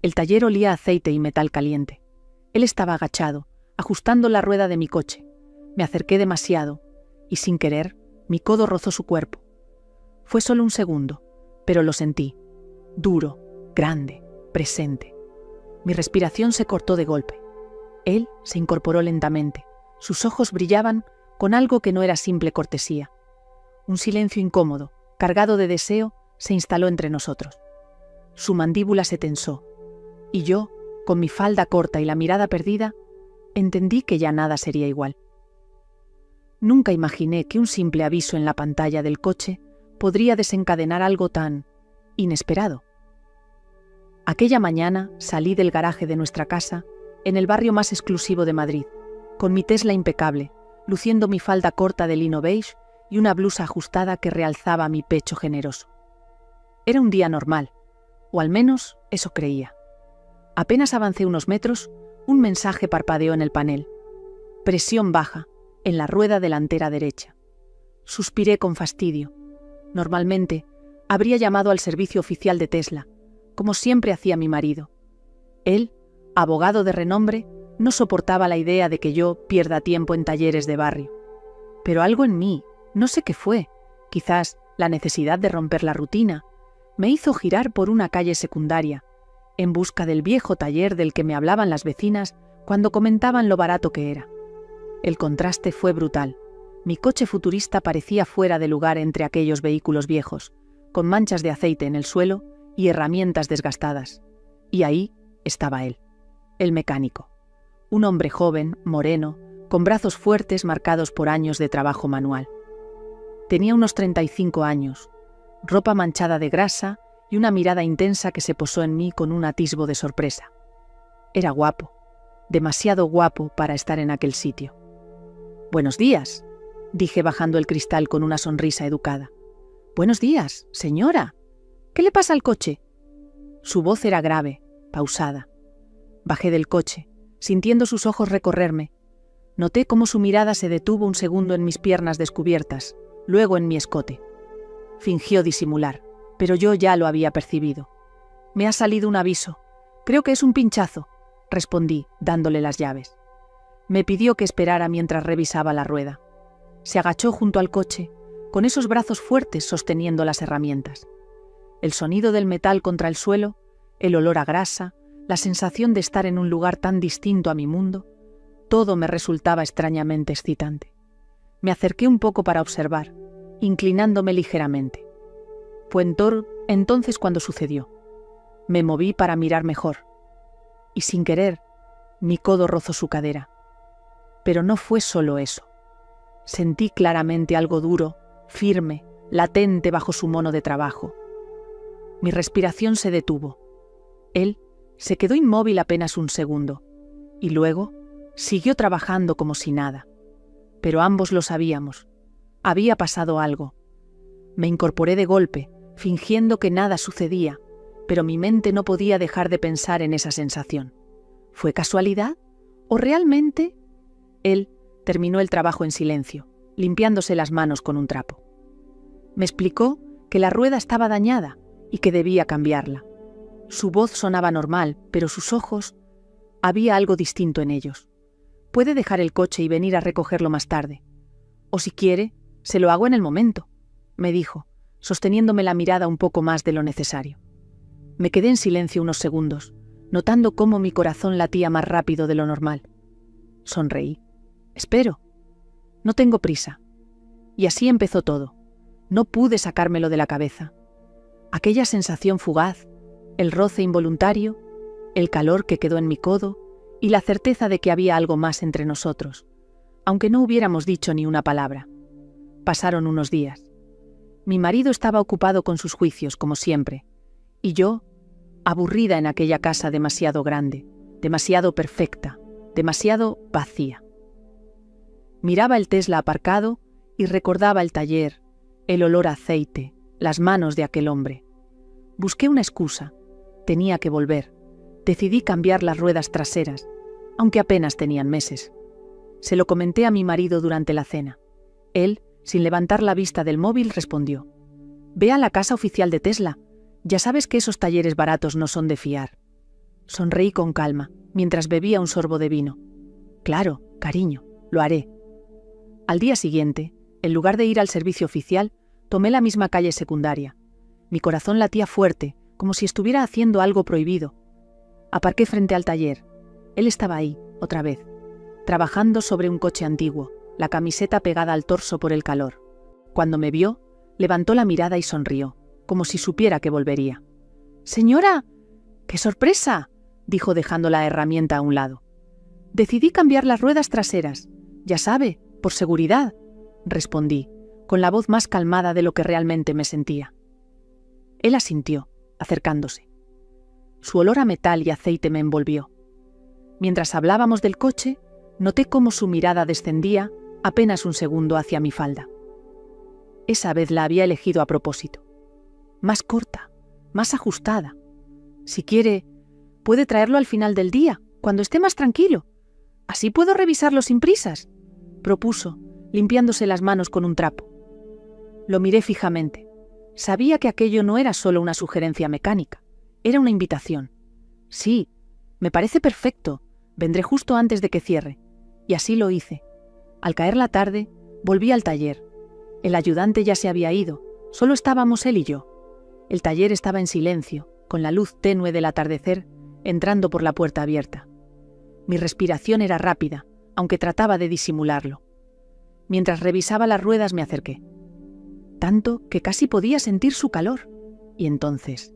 El taller olía a aceite y metal caliente. Él estaba agachado, ajustando la rueda de mi coche. Me acerqué demasiado, y sin querer, mi codo rozó su cuerpo. Fue solo un segundo, pero lo sentí. Duro, grande, presente. Mi respiración se cortó de golpe. Él se incorporó lentamente. Sus ojos brillaban con algo que no era simple cortesía. Un silencio incómodo, cargado de deseo, se instaló entre nosotros. Su mandíbula se tensó, y yo, con mi falda corta y la mirada perdida, entendí que ya nada sería igual. Nunca imaginé que un simple aviso en la pantalla del coche podría desencadenar algo tan inesperado. Aquella mañana salí del garaje de nuestra casa, en el barrio más exclusivo de Madrid, con mi Tesla impecable, luciendo mi falda corta de lino beige y una blusa ajustada que realzaba mi pecho generoso. Era un día normal, o al menos eso creía. Apenas avancé unos metros, un mensaje parpadeó en el panel. Presión baja, en la rueda delantera derecha. Suspiré con fastidio. Normalmente, habría llamado al servicio oficial de Tesla, como siempre hacía mi marido. Él, abogado de renombre, no soportaba la idea de que yo pierda tiempo en talleres de barrio. Pero algo en mí, no sé qué fue, quizás la necesidad de romper la rutina, me hizo girar por una calle secundaria, en busca del viejo taller del que me hablaban las vecinas cuando comentaban lo barato que era. El contraste fue brutal. Mi coche futurista parecía fuera de lugar entre aquellos vehículos viejos, con manchas de aceite en el suelo y herramientas desgastadas. Y ahí estaba él, el mecánico. Un hombre joven, moreno, con brazos fuertes marcados por años de trabajo manual. Tenía unos 35 años, ropa manchada de grasa y una mirada intensa que se posó en mí con un atisbo de sorpresa. Era guapo, demasiado guapo para estar en aquel sitio. «Buenos días», dije bajando el cristal con una sonrisa educada. «Buenos días, señora. ¿Qué le pasa al coche?» Su voz era grave, pausada. Bajé del coche, sintiendo sus ojos recorrerme. Noté cómo su mirada se detuvo un segundo en mis piernas descubiertas, luego en mi escote. Fingió disimular, pero yo ya lo había percibido. «Me ha salido un aviso. Creo que es un pinchazo», respondí, dándole las llaves. Me pidió que esperara mientras revisaba la rueda. Se agachó junto al coche, con esos brazos fuertes sosteniendo las herramientas. El sonido del metal contra el suelo, el olor a grasa, la sensación de estar en un lugar tan distinto a mi mundo, todo me resultaba extrañamente excitante. Me acerqué un poco para observar, inclinándome ligeramente. Fue entonces cuando sucedió. Me moví para mirar mejor, y sin querer, mi codo rozó su cadera. Pero no fue solo eso. Sentí claramente algo duro, firme, latente bajo su mono de trabajo. Mi respiración se detuvo. Él se quedó inmóvil apenas un segundo, y luego siguió trabajando como si nada. Pero ambos lo sabíamos. Había pasado algo. Me incorporé de golpe, fingiendo que nada sucedía, pero mi mente no podía dejar de pensar en esa sensación. ¿Fue casualidad? ¿O realmente? Él terminó el trabajo en silencio, limpiándose las manos con un trapo. Me explicó que la rueda estaba dañada y que debía cambiarla. Su voz sonaba normal, pero sus ojos, había algo distinto en ellos. «Puede dejar el coche y venir a recogerlo más tarde. O si quiere, se lo hago en el momento», me dijo, sosteniéndome la mirada un poco más de lo necesario. Me quedé en silencio unos segundos, notando cómo mi corazón latía más rápido de lo normal. Sonreí. «Espero. No tengo prisa». Y así empezó todo. No pude sacármelo de la cabeza. Aquella sensación fugaz, el roce involuntario, el calor que quedó en mi codo y la certeza de que había algo más entre nosotros, aunque no hubiéramos dicho ni una palabra. Pasaron unos días. Mi marido estaba ocupado con sus juicios, como siempre, y yo, aburrida en aquella casa demasiado grande, demasiado perfecta, demasiado vacía. Miraba el Tesla aparcado y recordaba el taller, el olor a aceite, las manos de aquel hombre. Busqué una excusa. Tenía que volver. Decidí cambiar las ruedas traseras, aunque apenas tenían meses. Se lo comenté a mi marido durante la cena. Él, sin levantar la vista del móvil, respondió: «Ve a la casa oficial de Tesla. Ya sabes que esos talleres baratos no son de fiar». Sonreí con calma, mientras bebía un sorbo de vino. Claro, cariño, lo haré. Al día siguiente, en lugar de ir al servicio oficial, tomé la misma calle secundaria. Mi corazón latía fuerte, como si estuviera haciendo algo prohibido. Aparqué frente al taller. Él estaba ahí, otra vez, trabajando sobre un coche antiguo, la camiseta pegada al torso por el calor. Cuando me vio, levantó la mirada y sonrió, como si supiera que volvería. «¡Señora! ¡Qué sorpresa!», dijo dejando la herramienta a un lado. «Decidí cambiar las ruedas traseras. Ya sabe, por seguridad», respondí, con la voz más calmada de lo que realmente me sentía. Él asintió, acercándose. Su olor a metal y aceite me envolvió. Mientras hablábamos del coche, noté cómo su mirada descendía apenas un segundo hacia mi falda. Esa vez la había elegido a propósito. Más corta, más ajustada. Si quiere, puede traerlo al final del día, cuando esté más tranquilo. Así puedo revisarlo sin prisas, propuso, limpiándose las manos con un trapo. Lo miré fijamente. Sabía que aquello no era solo una sugerencia mecánica, era una invitación. Sí, me parece perfecto, vendré justo antes de que cierre. Y así lo hice. Al caer la tarde, volví al taller. El ayudante ya se había ido, solo estábamos él y yo. El taller estaba en silencio, con la luz tenue del atardecer entrando por la puerta abierta. Mi respiración era rápida, aunque trataba de disimularlo. Mientras revisaba las ruedas me acerqué. Tanto que casi podía sentir su calor. Y entonces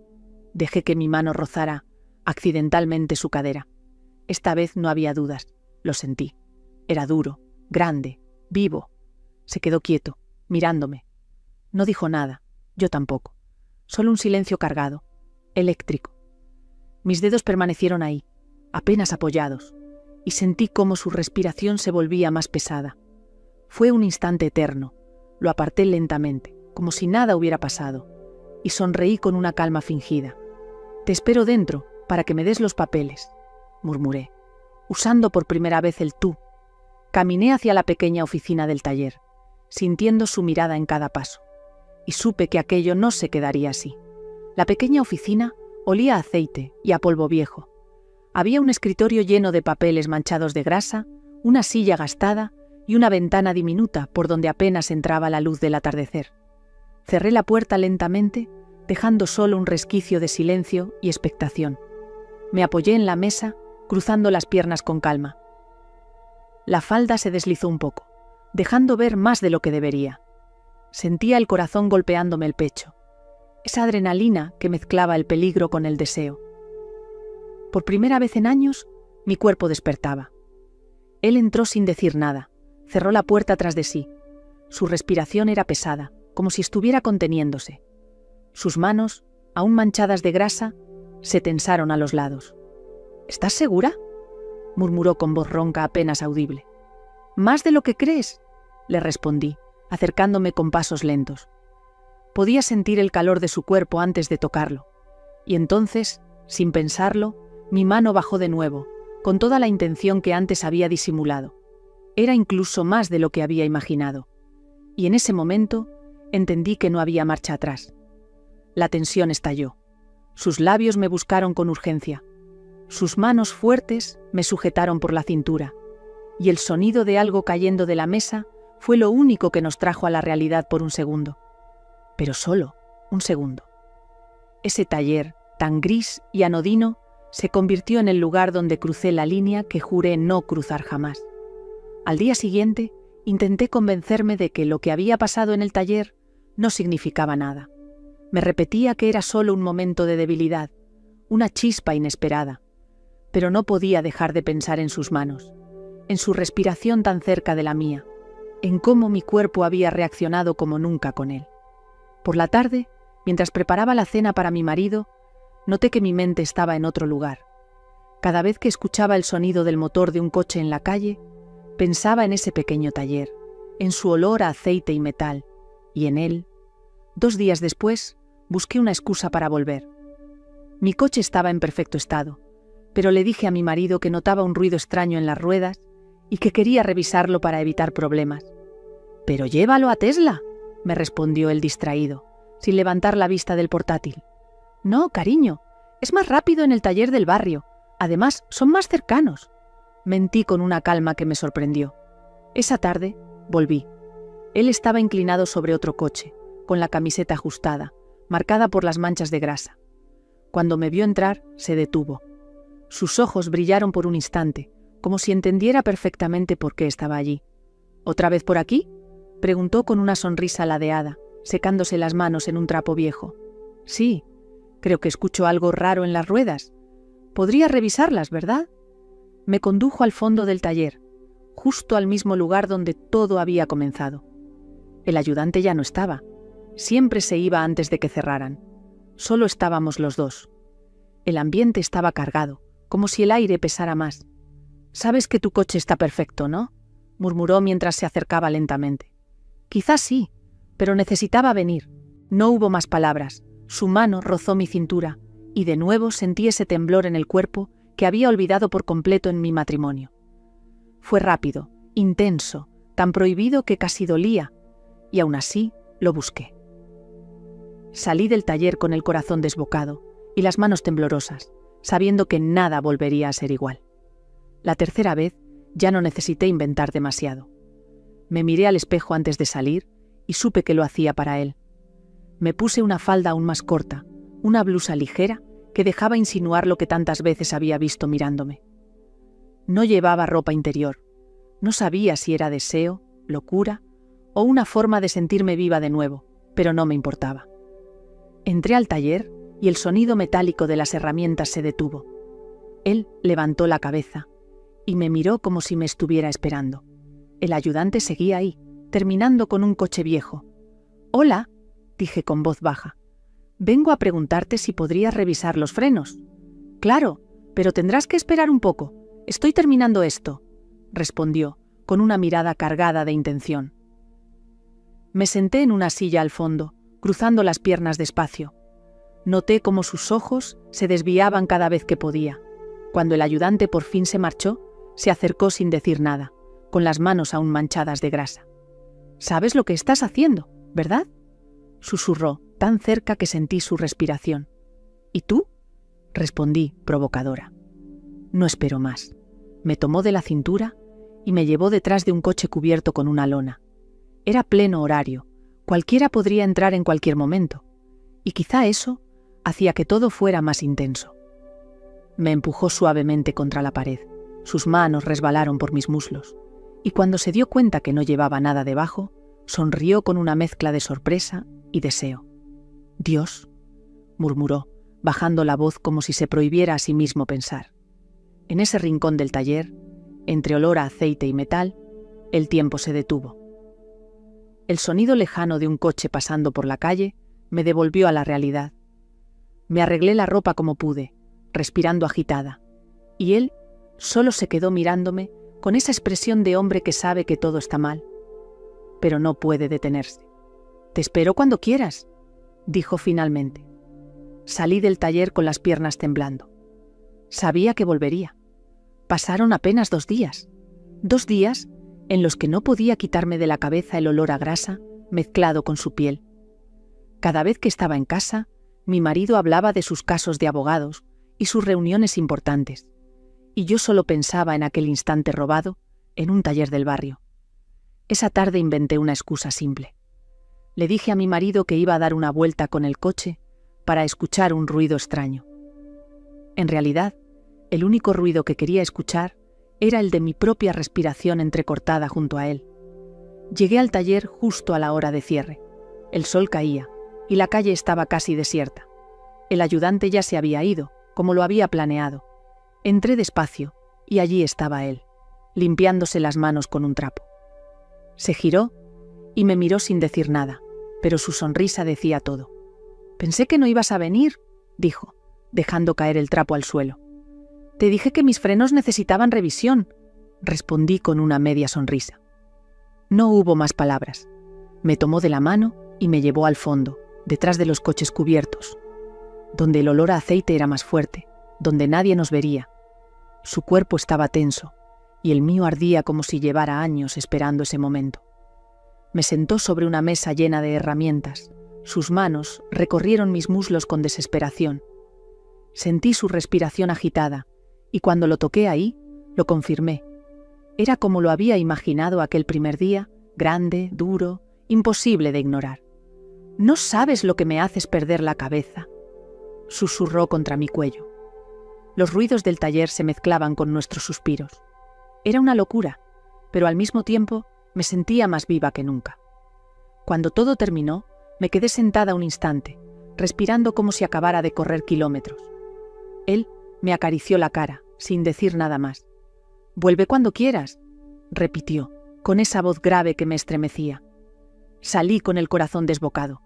dejé que mi mano rozara accidentalmente su cadera. Esta vez no había dudas, lo sentí. Era duro, grande, vivo. Se quedó quieto, mirándome. No dijo nada, yo tampoco. Solo un silencio cargado, eléctrico. Mis dedos permanecieron ahí, apenas apoyados, y sentí cómo su respiración se volvía más pesada. Fue un instante eterno. Lo aparté lentamente, como si nada hubiera pasado, y sonreí con una calma fingida. «Te espero dentro, para que me des los papeles», murmuré, usando por primera vez el tú. Caminé hacia la pequeña oficina del taller, sintiendo su mirada en cada paso, y supe que aquello no se quedaría así. La pequeña oficina olía a aceite y a polvo viejo. Había un escritorio lleno de papeles manchados de grasa, una silla gastada y una ventana diminuta por donde apenas entraba la luz del atardecer. Cerré la puerta lentamente, dejando solo un resquicio de silencio y expectación. Me apoyé en la mesa, cruzando las piernas con calma. La falda se deslizó un poco, dejando ver más de lo que debería. Sentía el corazón golpeándome el pecho, esa adrenalina que mezclaba el peligro con el deseo. Por primera vez en años, mi cuerpo despertaba. Él entró sin decir nada, cerró la puerta tras de sí. Su respiración era pesada, como si estuviera conteniéndose. Sus manos, aún manchadas de grasa, se tensaron a los lados. «¿Estás segura?», murmuró con voz ronca apenas audible. «Más de lo que crees», le respondí, acercándome con pasos lentos. Podía sentir el calor de su cuerpo antes de tocarlo, y entonces, sin pensarlo, mi mano bajó de nuevo, con toda la intención que antes había disimulado. Era incluso más de lo que había imaginado, y en ese momento entendí que no había marcha atrás. La tensión estalló. Sus labios me buscaron con urgencia. Sus manos fuertes me sujetaron por la cintura, y el sonido de algo cayendo de la mesa fue lo único que nos trajo a la realidad por un segundo. Pero solo un segundo. Ese taller, tan gris y anodino, se convirtió en el lugar donde crucé la línea que juré no cruzar jamás. Al día siguiente, intenté convencerme de que lo que había pasado en el taller no significaba nada. Me repetía que era solo un momento de debilidad, una chispa inesperada, pero no podía dejar de pensar en sus manos, en su respiración tan cerca de la mía, en cómo mi cuerpo había reaccionado como nunca con él. Por la tarde, mientras preparaba la cena para mi marido, noté que mi mente estaba en otro lugar. Cada vez que escuchaba el sonido del motor de un coche en la calle, pensaba en ese pequeño taller, en su olor a aceite y metal, y en él. 2 días después, busqué una excusa para volver. Mi coche estaba en perfecto estado, pero le dije a mi marido que notaba un ruido extraño en las ruedas y que quería revisarlo para evitar problemas. «Pero llévalo a Tesla», me respondió él distraído, sin levantar la vista del portátil. «No, cariño, es más rápido en el taller del barrio. Además, son más cercanos. Mentí con una calma que me sorprendió. Esa tarde, volví. Él estaba inclinado sobre otro coche, con la camiseta ajustada, marcada por las manchas de grasa. Cuando me vio entrar, se detuvo. Sus ojos brillaron por un instante, como si entendiera perfectamente por qué estaba allí. ¿Otra vez por aquí?, preguntó con una sonrisa ladeada, secándose las manos en un trapo viejo. Sí, creo que escucho algo raro en las ruedas. Podría revisarlas, ¿verdad? Me condujo al fondo del taller, justo al mismo lugar donde todo había comenzado. El ayudante ya no estaba. Siempre se iba antes de que cerraran. Solo estábamos los dos. El ambiente estaba cargado, como si el aire pesara más. «Sabes que tu coche está perfecto, ¿no?», murmuró mientras se acercaba lentamente. «Quizás sí, pero necesitaba venir». No hubo más palabras. Su mano rozó mi cintura, y de nuevo sentí ese temblor en el cuerpo que había olvidado por completo en mi matrimonio. Fue rápido, intenso, tan prohibido que casi dolía, y aún así lo busqué. Salí del taller con el corazón desbocado y las manos temblorosas, sabiendo que nada volvería a ser igual. La tercera vez ya no necesité inventar demasiado. Me miré al espejo antes de salir y supe que lo hacía para él. Me puse una falda aún más corta, una blusa ligera que dejaba insinuar lo que tantas veces había visto mirándome. No llevaba ropa interior. No sabía si era deseo, locura o una forma de sentirme viva de nuevo, pero no me importaba. Entré al taller y el sonido metálico de las herramientas se detuvo. Él levantó la cabeza y me miró como si me estuviera esperando. El ayudante seguía ahí, terminando con un coche viejo. «Hola», dije con voz baja. «Vengo a preguntarte si podrías revisar los frenos». «Claro, pero tendrás que esperar un poco. Estoy terminando esto», respondió, con una mirada cargada de intención. Me senté en una silla al fondo, cruzando las piernas despacio. Noté cómo sus ojos se desviaban cada vez que podía. Cuando el ayudante por fin se marchó, se acercó sin decir nada, con las manos aún manchadas de grasa. «Sabes lo que estás haciendo, ¿verdad?», susurró, tan cerca que sentí su respiración. «¿Y tú?», respondí, provocadora. No esperó más. Me tomó de la cintura y me llevó detrás de un coche cubierto con una lona. Era pleno horario, cualquiera podría entrar en cualquier momento, y quizá eso hacía que todo fuera más intenso. Me empujó suavemente contra la pared, sus manos resbalaron por mis muslos, y cuando se dio cuenta que no llevaba nada debajo, sonrió con una mezcla de sorpresa y deseo. «Dios», murmuró, bajando la voz como si se prohibiera a sí mismo pensar. En ese rincón del taller, entre olor a aceite y metal, el tiempo se detuvo. El sonido lejano de un coche pasando por la calle me devolvió a la realidad. Me arreglé la ropa como pude, respirando agitada, y él solo se quedó mirándome con esa expresión de hombre que sabe que todo está mal, pero no puede detenerse. «Te espero cuando quieras», dijo finalmente. Salí del taller con las piernas temblando. Sabía que volvería. Pasaron apenas 2 días. 2 días en los que no podía quitarme de la cabeza el olor a grasa mezclado con su piel. Cada vez que estaba en casa, mi marido hablaba de sus casos de abogados y sus reuniones importantes, y yo solo pensaba en aquel instante robado en un taller del barrio. Esa tarde inventé una excusa simple. Le dije a mi marido que iba a dar una vuelta con el coche para escuchar un ruido extraño. En realidad, el único ruido que quería escuchar era el de mi propia respiración entrecortada junto a él. Llegué al taller justo a la hora de cierre. El sol caía y la calle estaba casi desierta. El ayudante ya se había ido, como lo había planeado. Entré despacio y allí estaba él, limpiándose las manos con un trapo. Se giró y me miró sin decir nada, pero su sonrisa decía todo. «Pensé que no ibas a venir», dijo, dejando caer el trapo al suelo. «Te dije que mis frenos necesitaban revisión», respondí con una media sonrisa. No hubo más palabras. Me tomó de la mano y me llevó al fondo, detrás de los coches cubiertos, donde el olor a aceite era más fuerte, donde nadie nos vería. Su cuerpo estaba tenso, y el mío ardía como si llevara años esperando ese momento. Me sentó sobre una mesa llena de herramientas. Sus manos recorrieron mis muslos con desesperación. Sentí su respiración agitada, y cuando lo toqué ahí, lo confirmé. Era como lo había imaginado aquel primer día, grande, duro, imposible de ignorar. «No sabes lo que me haces perder la cabeza», susurró contra mi cuello. Los ruidos del taller se mezclaban con nuestros suspiros. Era una locura, pero al mismo tiempo me sentía más viva que nunca. Cuando todo terminó, me quedé sentada un instante, respirando como si acabara de correr kilómetros. Él me acarició la cara, sin decir nada más. «Vuelve cuando quieras», repitió, con esa voz grave que me estremecía. Salí con el corazón desbocado.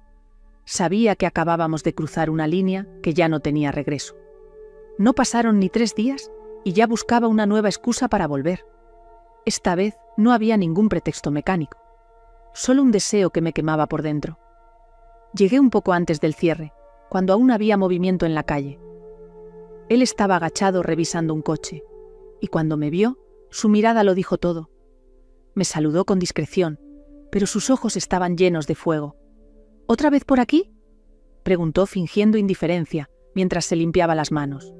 Sabía que acabábamos de cruzar una línea que ya no tenía regreso. No pasaron ni 3 días y ya buscaba una nueva excusa para volver. Esta vez no había ningún pretexto mecánico, solo un deseo que me quemaba por dentro. Llegué un poco antes del cierre, cuando aún había movimiento en la calle. Él estaba agachado revisando un coche, y cuando me vio, su mirada lo dijo todo. Me saludó con discreción, pero sus ojos estaban llenos de fuego. «¿Otra vez por aquí?», preguntó fingiendo indiferencia mientras se limpiaba las manos.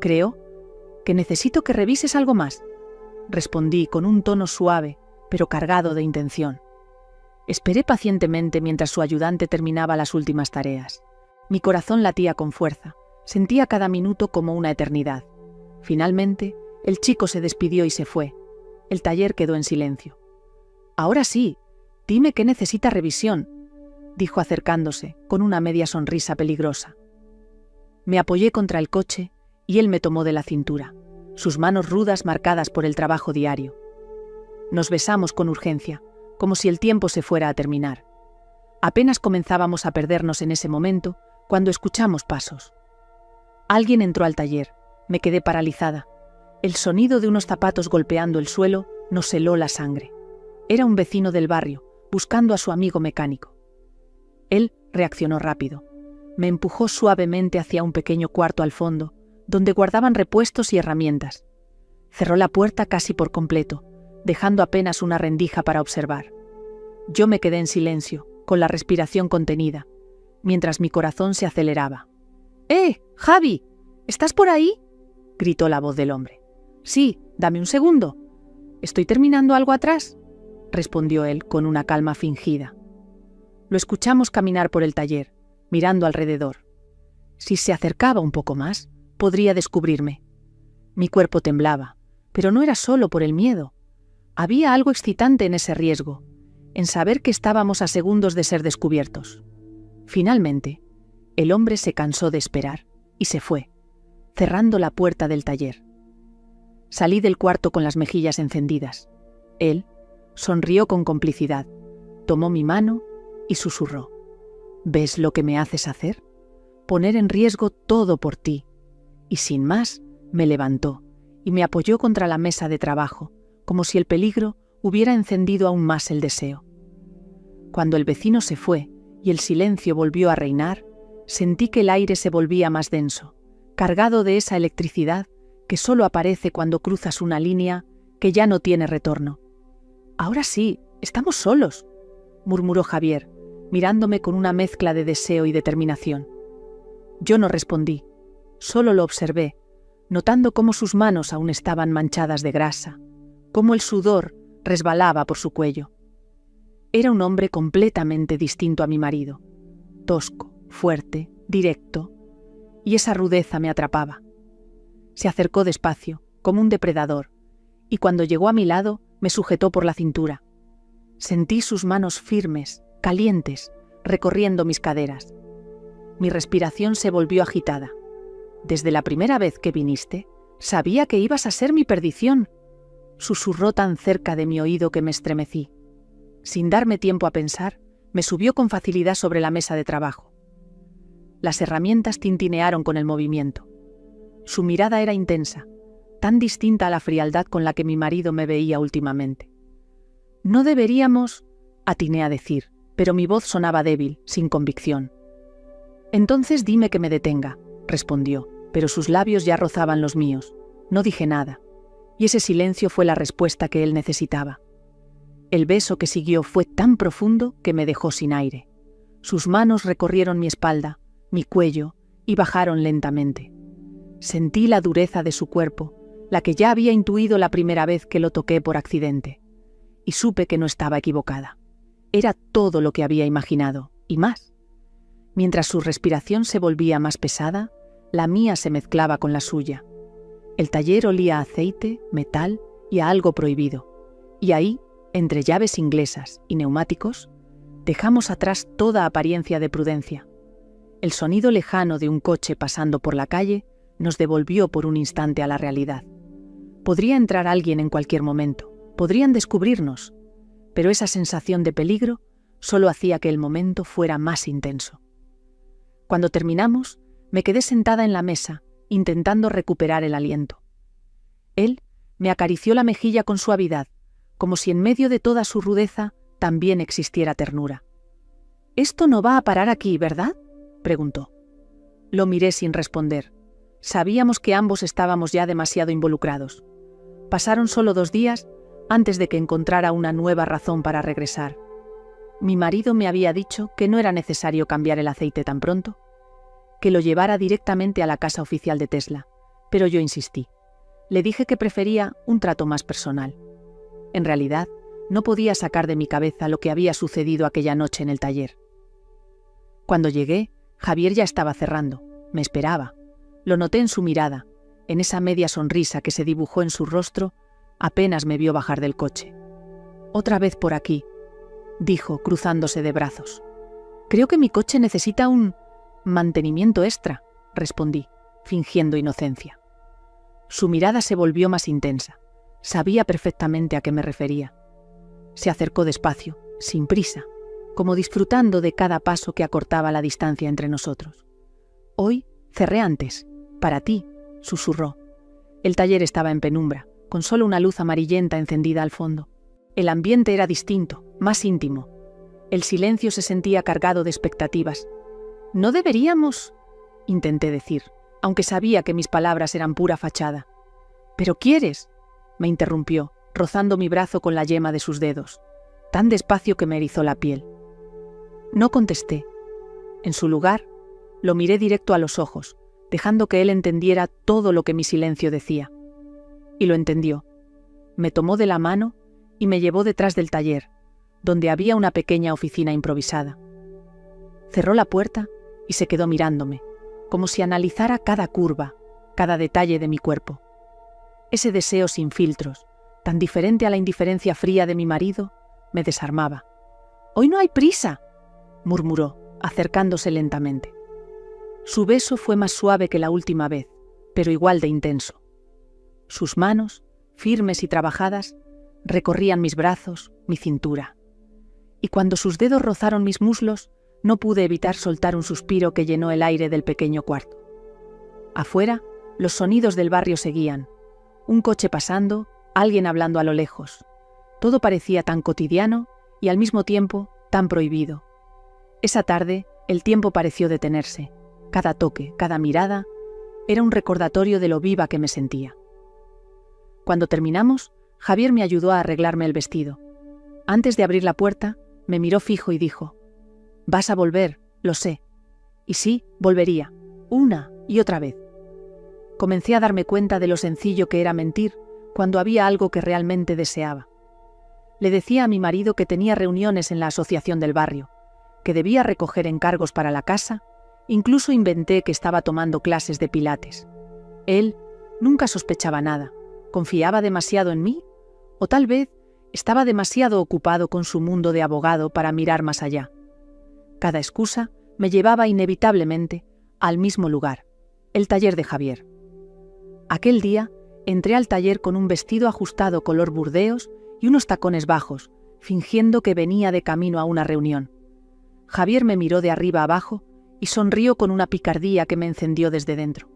«Creo que necesito que revises algo más», respondí con un tono suave, pero cargado de intención. Esperé pacientemente mientras su ayudante terminaba las últimas tareas. Mi corazón latía con fuerza, sentía cada minuto como una eternidad. Finalmente, el chico se despidió y se fue. El taller quedó en silencio. «Ahora sí, dime qué necesita revisión», dijo acercándose, con una media sonrisa peligrosa. Me apoyé contra el coche y él me tomó de la cintura, sus manos rudas marcadas por el trabajo diario. Nos besamos con urgencia, como si el tiempo se fuera a terminar. Apenas comenzábamos a perdernos en ese momento, cuando escuchamos pasos. Alguien entró al taller. Me quedé paralizada. El sonido de unos zapatos golpeando el suelo nos heló la sangre. Era un vecino del barrio, buscando a su amigo mecánico. Él reaccionó rápido. Me empujó suavemente hacia un pequeño cuarto al fondo, donde guardaban repuestos y herramientas. Cerró la puerta casi por completo, dejando apenas una rendija para observar. Yo me quedé en silencio, con la respiración contenida, mientras mi corazón se aceleraba. Javi! ¿Estás por ahí?, gritó la voz del hombre. «Sí, dame un segundo. Estoy terminando algo atrás», respondió él con una calma fingida. Lo escuchamos caminar por el taller, mirando alrededor. Si se acercaba un poco más, podría descubrirme. Mi cuerpo temblaba, pero no era solo por el miedo. Había algo excitante en ese riesgo, en saber que estábamos a segundos de ser descubiertos. Finalmente, el hombre se cansó de esperar y se fue, cerrando la puerta del taller. Salí del cuarto con las mejillas encendidas. Él sonrió con complicidad, tomó mi mano y susurró: «¿Ves lo que me haces hacer? Poner en riesgo todo por ti». Y sin más, me levantó y me apoyó contra la mesa de trabajo, como si el peligro hubiera encendido aún más el deseo. Cuando el vecino se fue y el silencio volvió a reinar, sentí que el aire se volvía más denso, cargado de esa electricidad que solo aparece cuando cruzas una línea que ya no tiene retorno. «Ahora sí, estamos solos», murmuró Javier, mirándome con una mezcla de deseo y determinación. Yo no respondí, solo lo observé, notando cómo sus manos aún estaban manchadas de grasa, cómo el sudor resbalaba por su cuello. Era un hombre completamente distinto a mi marido, tosco, fuerte, directo, y esa rudeza me atrapaba. Se acercó despacio, como un depredador, y cuando llegó a mi lado me sujetó por la cintura. Sentí sus manos firmes, calientes, recorriendo mis caderas. Mi respiración se volvió agitada. «Desde la primera vez que viniste, sabía que ibas a ser mi perdición», susurró tan cerca de mi oído que me estremecí. Sin darme tiempo a pensar, me subió con facilidad sobre la mesa de trabajo. Las herramientas tintinearon con el movimiento. Su mirada era intensa, tan distinta a la frialdad con la que mi marido me veía últimamente. «No deberíamos», atiné a decir, pero mi voz sonaba débil, sin convicción. «Entonces dime que me detenga», respondió, pero sus labios ya rozaban los míos. No dije nada, y ese silencio fue la respuesta que él necesitaba. El beso que siguió fue tan profundo que me dejó sin aire. Sus manos recorrieron mi espalda, mi cuello, y bajaron lentamente. Sentí la dureza de su cuerpo, la que ya había intuido la primera vez que lo toqué por accidente. Y supe que no estaba equivocada. Era todo lo que había imaginado, y más. Mientras su respiración se volvía más pesada, la mía se mezclaba con la suya. El taller olía a aceite, metal y a algo prohibido. Y ahí, entre llaves inglesas y neumáticos, dejamos atrás toda apariencia de prudencia. El sonido lejano de un coche pasando por la calle nos devolvió por un instante a la realidad. Podría entrar alguien en cualquier momento, podrían descubrirnos, pero esa sensación de peligro solo hacía que el momento fuera más intenso. Cuando terminamos, me quedé sentada en la mesa, intentando recuperar el aliento. Él me acarició la mejilla con suavidad, como si en medio de toda su rudeza también existiera ternura. «Esto no va a parar aquí, ¿verdad?», preguntó. Lo miré sin responder. Sabíamos que ambos estábamos ya demasiado involucrados. Pasaron solo 2 días antes de que encontrara una nueva razón para regresar. Mi marido me había dicho que no era necesario cambiar el aceite tan pronto, que lo llevara directamente a la casa oficial de Tesla, pero yo insistí. Le dije que prefería un trato más personal. En realidad, no podía sacar de mi cabeza lo que había sucedido aquella noche en el taller. Cuando llegué, Javier ya estaba cerrando. Me esperaba. Lo noté en su mirada, en esa media sonrisa que se dibujó en su rostro apenas me vio bajar del coche. «Otra vez por aquí», dijo, cruzándose de brazos. «Creo que mi coche necesita un mantenimiento extra», respondí, fingiendo inocencia. Su mirada se volvió más intensa. Sabía perfectamente a qué me refería. Se acercó despacio, sin prisa, como disfrutando de cada paso que acortaba la distancia entre nosotros. «Hoy cerré antes, para ti», susurró. El taller estaba en penumbra, con solo una luz amarillenta encendida al fondo. El ambiente era distinto, más íntimo. El silencio se sentía cargado de expectativas. «¿No deberíamos?», intenté decir, aunque sabía que mis palabras eran pura fachada. «¿Pero quieres?», me interrumpió, rozando mi brazo con la yema de sus dedos, tan despacio que me erizó la piel. No contesté. En su lugar, lo miré directo a los ojos, dejando que él entendiera todo lo que mi silencio decía. Y lo entendió. Me tomó de la mano y me llevó detrás del taller, donde había una pequeña oficina improvisada. Cerró la puerta y se quedó mirándome, como si analizara cada curva, cada detalle de mi cuerpo. Ese deseo sin filtros, tan diferente a la indiferencia fría de mi marido, me desarmaba. «Hoy no hay prisa», murmuró, acercándose lentamente. Su beso fue más suave que la última vez, pero igual de intenso. Sus manos, firmes y trabajadas, recorrían mis brazos, mi cintura. Y cuando sus dedos rozaron mis muslos, no pude evitar soltar un suspiro que llenó el aire del pequeño cuarto. Afuera, los sonidos del barrio seguían. Un coche pasando, alguien hablando a lo lejos. Todo parecía tan cotidiano y al mismo tiempo tan prohibido. Esa tarde, el tiempo pareció detenerse. Cada toque, cada mirada, era un recordatorio de lo viva que me sentía. Cuando terminamos, Javier me ayudó a arreglarme el vestido. Antes de abrir la puerta, me miró fijo y dijo: «Vas a volver, lo sé». Y sí, volvería, una y otra vez. Comencé a darme cuenta de lo sencillo que era mentir cuando había algo que realmente deseaba. Le decía a mi marido que tenía reuniones en la asociación del barrio, que debía recoger encargos para la casa, incluso inventé que estaba tomando clases de pilates. Él nunca sospechaba nada, confiaba demasiado en mí, o tal vez estaba demasiado ocupado con su mundo de abogado para mirar más allá. Cada excusa me llevaba inevitablemente al mismo lugar, el taller de Javier. Aquel día entré al taller con un vestido ajustado color burdeos y unos tacones bajos, fingiendo que venía de camino a una reunión. Javier me miró de arriba abajo y sonrió con una picardía que me encendió desde dentro.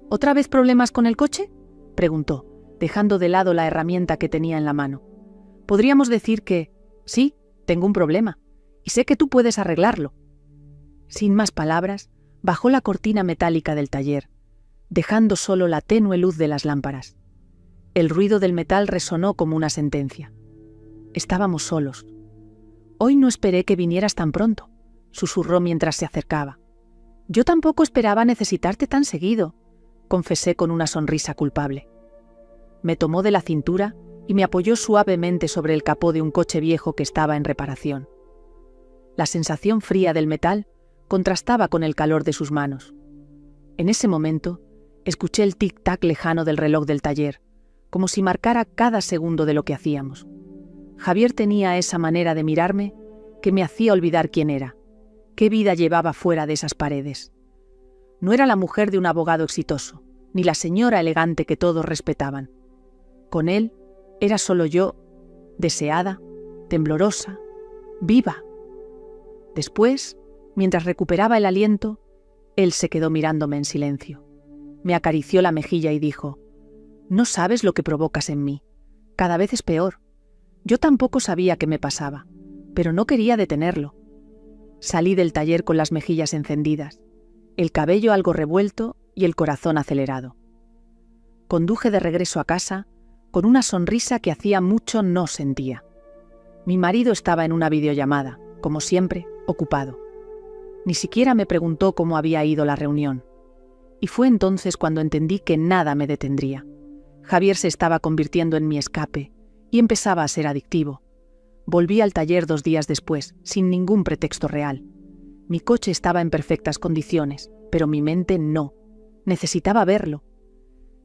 «¿Otra vez problemas con el coche?», preguntó, dejando de lado la herramienta que tenía en la mano. «Podríamos decir que, sí, tengo un problema, y sé que tú puedes arreglarlo». Sin más palabras, bajó la cortina metálica del taller, dejando solo la tenue luz de las lámparas. El ruido del metal resonó como una sentencia. Estábamos solos. «Hoy no esperé que vinieras tan pronto», susurró mientras se acercaba. «Yo tampoco esperaba necesitarte tan seguido», confesé con una sonrisa culpable. Me tomó de la cintura y me apoyó suavemente sobre el capó de un coche viejo que estaba en reparación. La sensación fría del metal contrastaba con el calor de sus manos. En ese momento, escuché el tic-tac lejano del reloj del taller, como si marcara cada segundo de lo que hacíamos. Javier tenía esa manera de mirarme que me hacía olvidar quién era, qué vida llevaba fuera de esas paredes. No era la mujer de un abogado exitoso, ni la señora elegante que todos respetaban. Con él era solo yo, deseada, temblorosa, viva. Después, mientras recuperaba el aliento, él se quedó mirándome en silencio. Me acarició la mejilla y dijo: «No sabes lo que provocas en mí. Cada vez es peor». Yo tampoco sabía qué me pasaba, pero no quería detenerlo. Salí del taller con las mejillas encendidas, el cabello algo revuelto y el corazón acelerado. Conduje de regreso a casa con una sonrisa que hacía mucho no sentía. Mi marido estaba en una videollamada, como siempre, ocupado. Ni siquiera me preguntó cómo había ido la reunión. Y fue entonces cuando entendí que nada me detendría. Javier se estaba convirtiendo en mi escape y empezaba a ser adictivo. Volví al taller 2 días después, sin ningún pretexto real. Mi coche estaba en perfectas condiciones, pero mi mente no. Necesitaba verlo.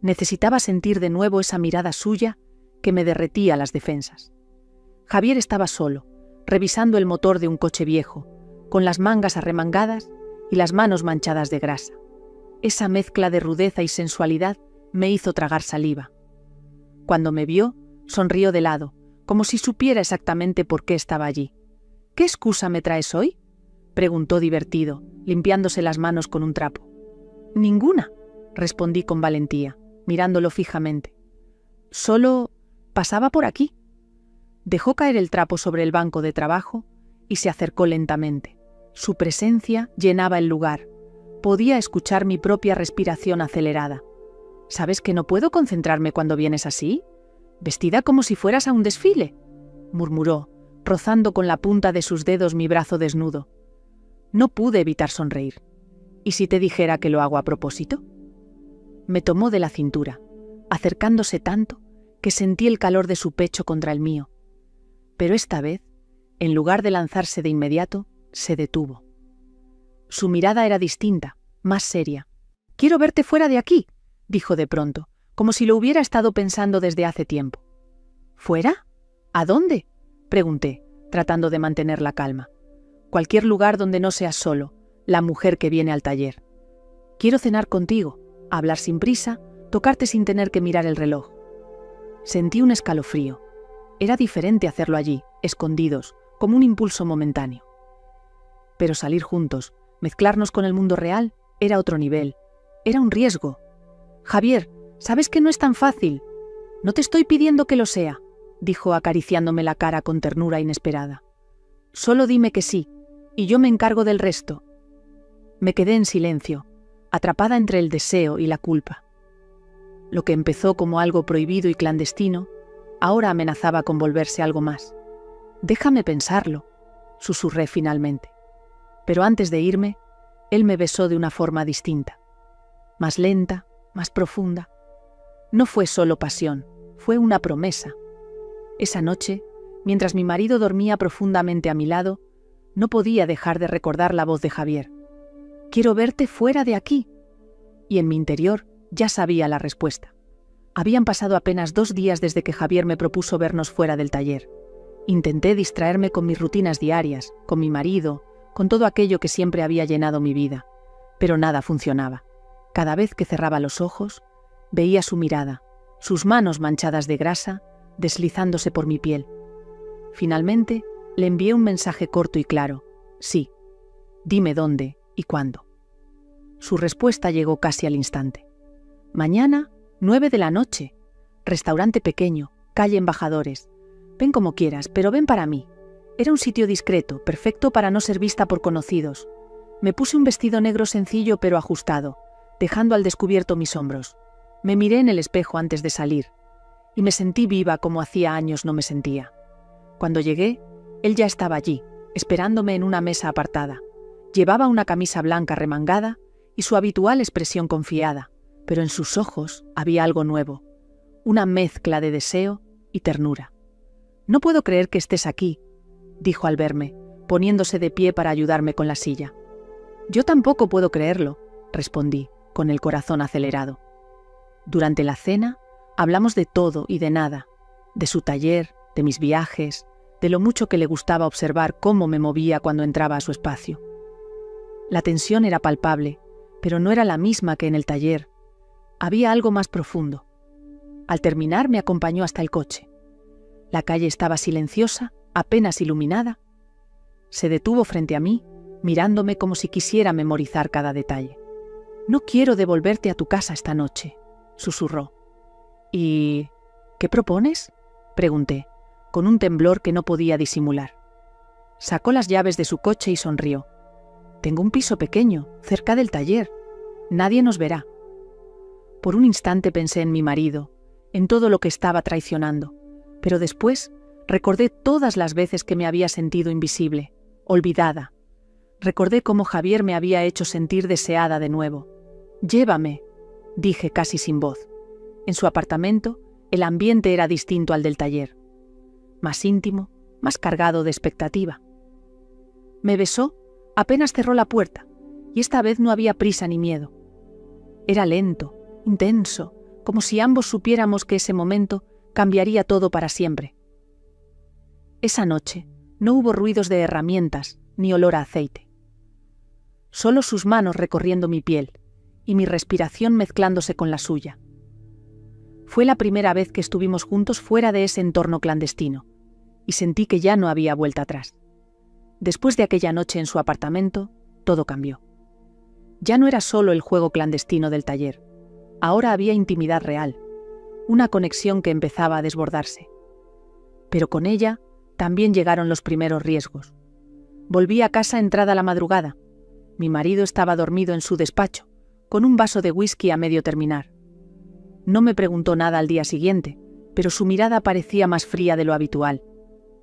Necesitaba sentir de nuevo esa mirada suya que me derretía las defensas. Javier estaba solo, revisando el motor de un coche viejo, con las mangas arremangadas y las manos manchadas de grasa. Esa mezcla de rudeza y sensualidad me hizo tragar saliva. Cuando me vio, sonrió de lado, como si supiera exactamente por qué estaba allí. «¿Qué excusa me traes hoy?», preguntó divertido, limpiándose las manos con un trapo. «Ninguna», respondí con valentía, mirándolo fijamente. «Solo pasaba por aquí». Dejó caer el trapo sobre el banco de trabajo y se acercó lentamente. Su presencia llenaba el lugar. Podía escuchar mi propia respiración acelerada. «¿Sabes que no puedo concentrarme cuando vienes así? Vestida como si fueras a un desfile», murmuró, rozando con la punta de sus dedos mi brazo desnudo. No pude evitar sonreír. ¿Y si te dijera que lo hago a propósito? Me tomó de la cintura, acercándose tanto que sentí el calor de su pecho contra el mío. Pero esta vez, en lugar de lanzarse de inmediato, se detuvo. Su mirada era distinta, más seria. «Quiero verte fuera de aquí», dijo de pronto, como si lo hubiera estado pensando desde hace tiempo. «¿Fuera? ¿A dónde?», pregunté, tratando de mantener la calma. «Cualquier lugar donde no seas solo, la mujer que viene al taller. Quiero cenar contigo, hablar sin prisa, tocarte sin tener que mirar el reloj». Sentí un escalofrío. Era diferente hacerlo allí, escondidos, como un impulso momentáneo. Pero salir juntos, mezclarnos con el mundo real, era otro nivel. Era un riesgo. «Javier, sabes que no es tan fácil». «No te estoy pidiendo que lo sea», dijo acariciándome la cara con ternura inesperada. «Solo dime que sí, y yo me encargo del resto». Me quedé en silencio, atrapada entre el deseo y la culpa. Lo que empezó como algo prohibido y clandestino, ahora amenazaba con volverse algo más. «Déjame pensarlo», susurré finalmente. Pero antes de irme, él me besó de una forma distinta. Más lenta, más profunda. No fue solo pasión, fue una promesa. Esa noche, mientras mi marido dormía profundamente a mi lado, no podía dejar de recordar la voz de Javier. «Quiero verte fuera de aquí». Y en mi interior ya sabía la respuesta. Habían pasado apenas 2 días desde que Javier me propuso vernos fuera del taller. Intenté distraerme con mis rutinas diarias, con mi marido, con todo aquello que siempre había llenado mi vida. Pero nada funcionaba. Cada vez que cerraba los ojos, veía su mirada, sus manos manchadas de grasa, deslizándose por mi piel. Finalmente, le envié un mensaje corto y claro: «Sí, dime dónde y cuándo». Su respuesta llegó casi al instante. «Mañana, 9 de la noche. Restaurante pequeño, calle Embajadores. Ven como quieras, pero ven para mí». Era un sitio discreto, perfecto para no ser vista por conocidos. Me puse un vestido negro sencillo pero ajustado, dejando al descubierto mis hombros. Me miré en el espejo antes de salir, y me sentí viva como hacía años no me sentía. Cuando llegué, él ya estaba allí, esperándome en una mesa apartada. Llevaba una camisa blanca remangada y su habitual expresión confiada, pero en sus ojos había algo nuevo. una mezcla de deseo y ternura. «No puedo creer que estés aquí», dijo al verme, poniéndose de pie para ayudarme con la silla. «Yo tampoco puedo creerlo», respondí, con el corazón acelerado. Durante la cena hablamos de todo y de nada, de su taller, de mis viajes, de lo mucho que le gustaba observar cómo me movía cuando entraba a su espacio. La tensión era palpable, pero no era la misma que en el taller. Había algo más profundo. Al terminar me acompañó hasta el coche. La calle estaba silenciosa, apenas iluminada. Se detuvo frente a mí, mirándome como si quisiera memorizar cada detalle. «No quiero devolverte a tu casa esta noche», susurró. «¿Y qué propones?», pregunté, con un temblor que no podía disimular. Sacó las llaves de su coche y sonrió. «Tengo un piso pequeño, cerca del taller. Nadie nos verá». Por un instante pensé en mi marido, en todo lo que estaba traicionando, pero después recordé todas las veces que me había sentido invisible, olvidada. Recordé cómo Javier me había hecho sentir deseada de nuevo. «Llévame», dije casi sin voz. En su apartamento, el ambiente era distinto al del taller. Más íntimo, más cargado de expectativa. Me besó, apenas cerró la puerta, y esta vez no había prisa ni miedo. Era lento, intenso, como si ambos supiéramos que ese momento cambiaría todo para siempre. Esa noche no hubo ruidos de herramientas ni olor a aceite. Solo sus manos recorriendo mi piel y mi respiración mezclándose con la suya. Fue la primera vez que estuvimos juntos fuera de ese entorno clandestino, y sentí que ya no había vuelta atrás. Después de aquella noche en su apartamento, todo cambió. Ya no era solo el juego clandestino del taller, ahora había intimidad real, una conexión que empezaba a desbordarse. Pero con ella también llegaron los primeros riesgos. Volví a casa entrada la madrugada. Mi marido estaba dormido en su despacho, con un vaso de whisky a medio terminar. No me preguntó nada al día siguiente, pero su mirada parecía más fría de lo habitual.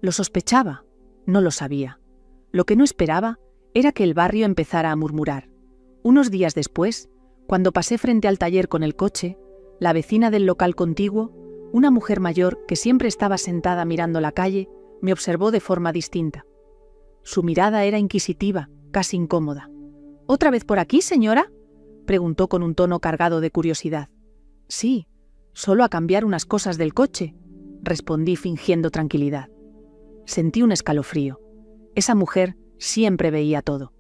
¿Lo sospechaba? No lo sabía. Lo que no esperaba era que el barrio empezara a murmurar. Unos días después, cuando pasé frente al taller con el coche, la vecina del local contiguo, una mujer mayor que siempre estaba sentada mirando la calle, me observó de forma distinta. Su mirada era inquisitiva, casi incómoda. «¿Otra vez por aquí, señora?», preguntó con un tono cargado de curiosidad. «Sí, solo a cambiar unas cosas del coche», respondí fingiendo tranquilidad. Sentí un escalofrío. Esa mujer siempre veía todo.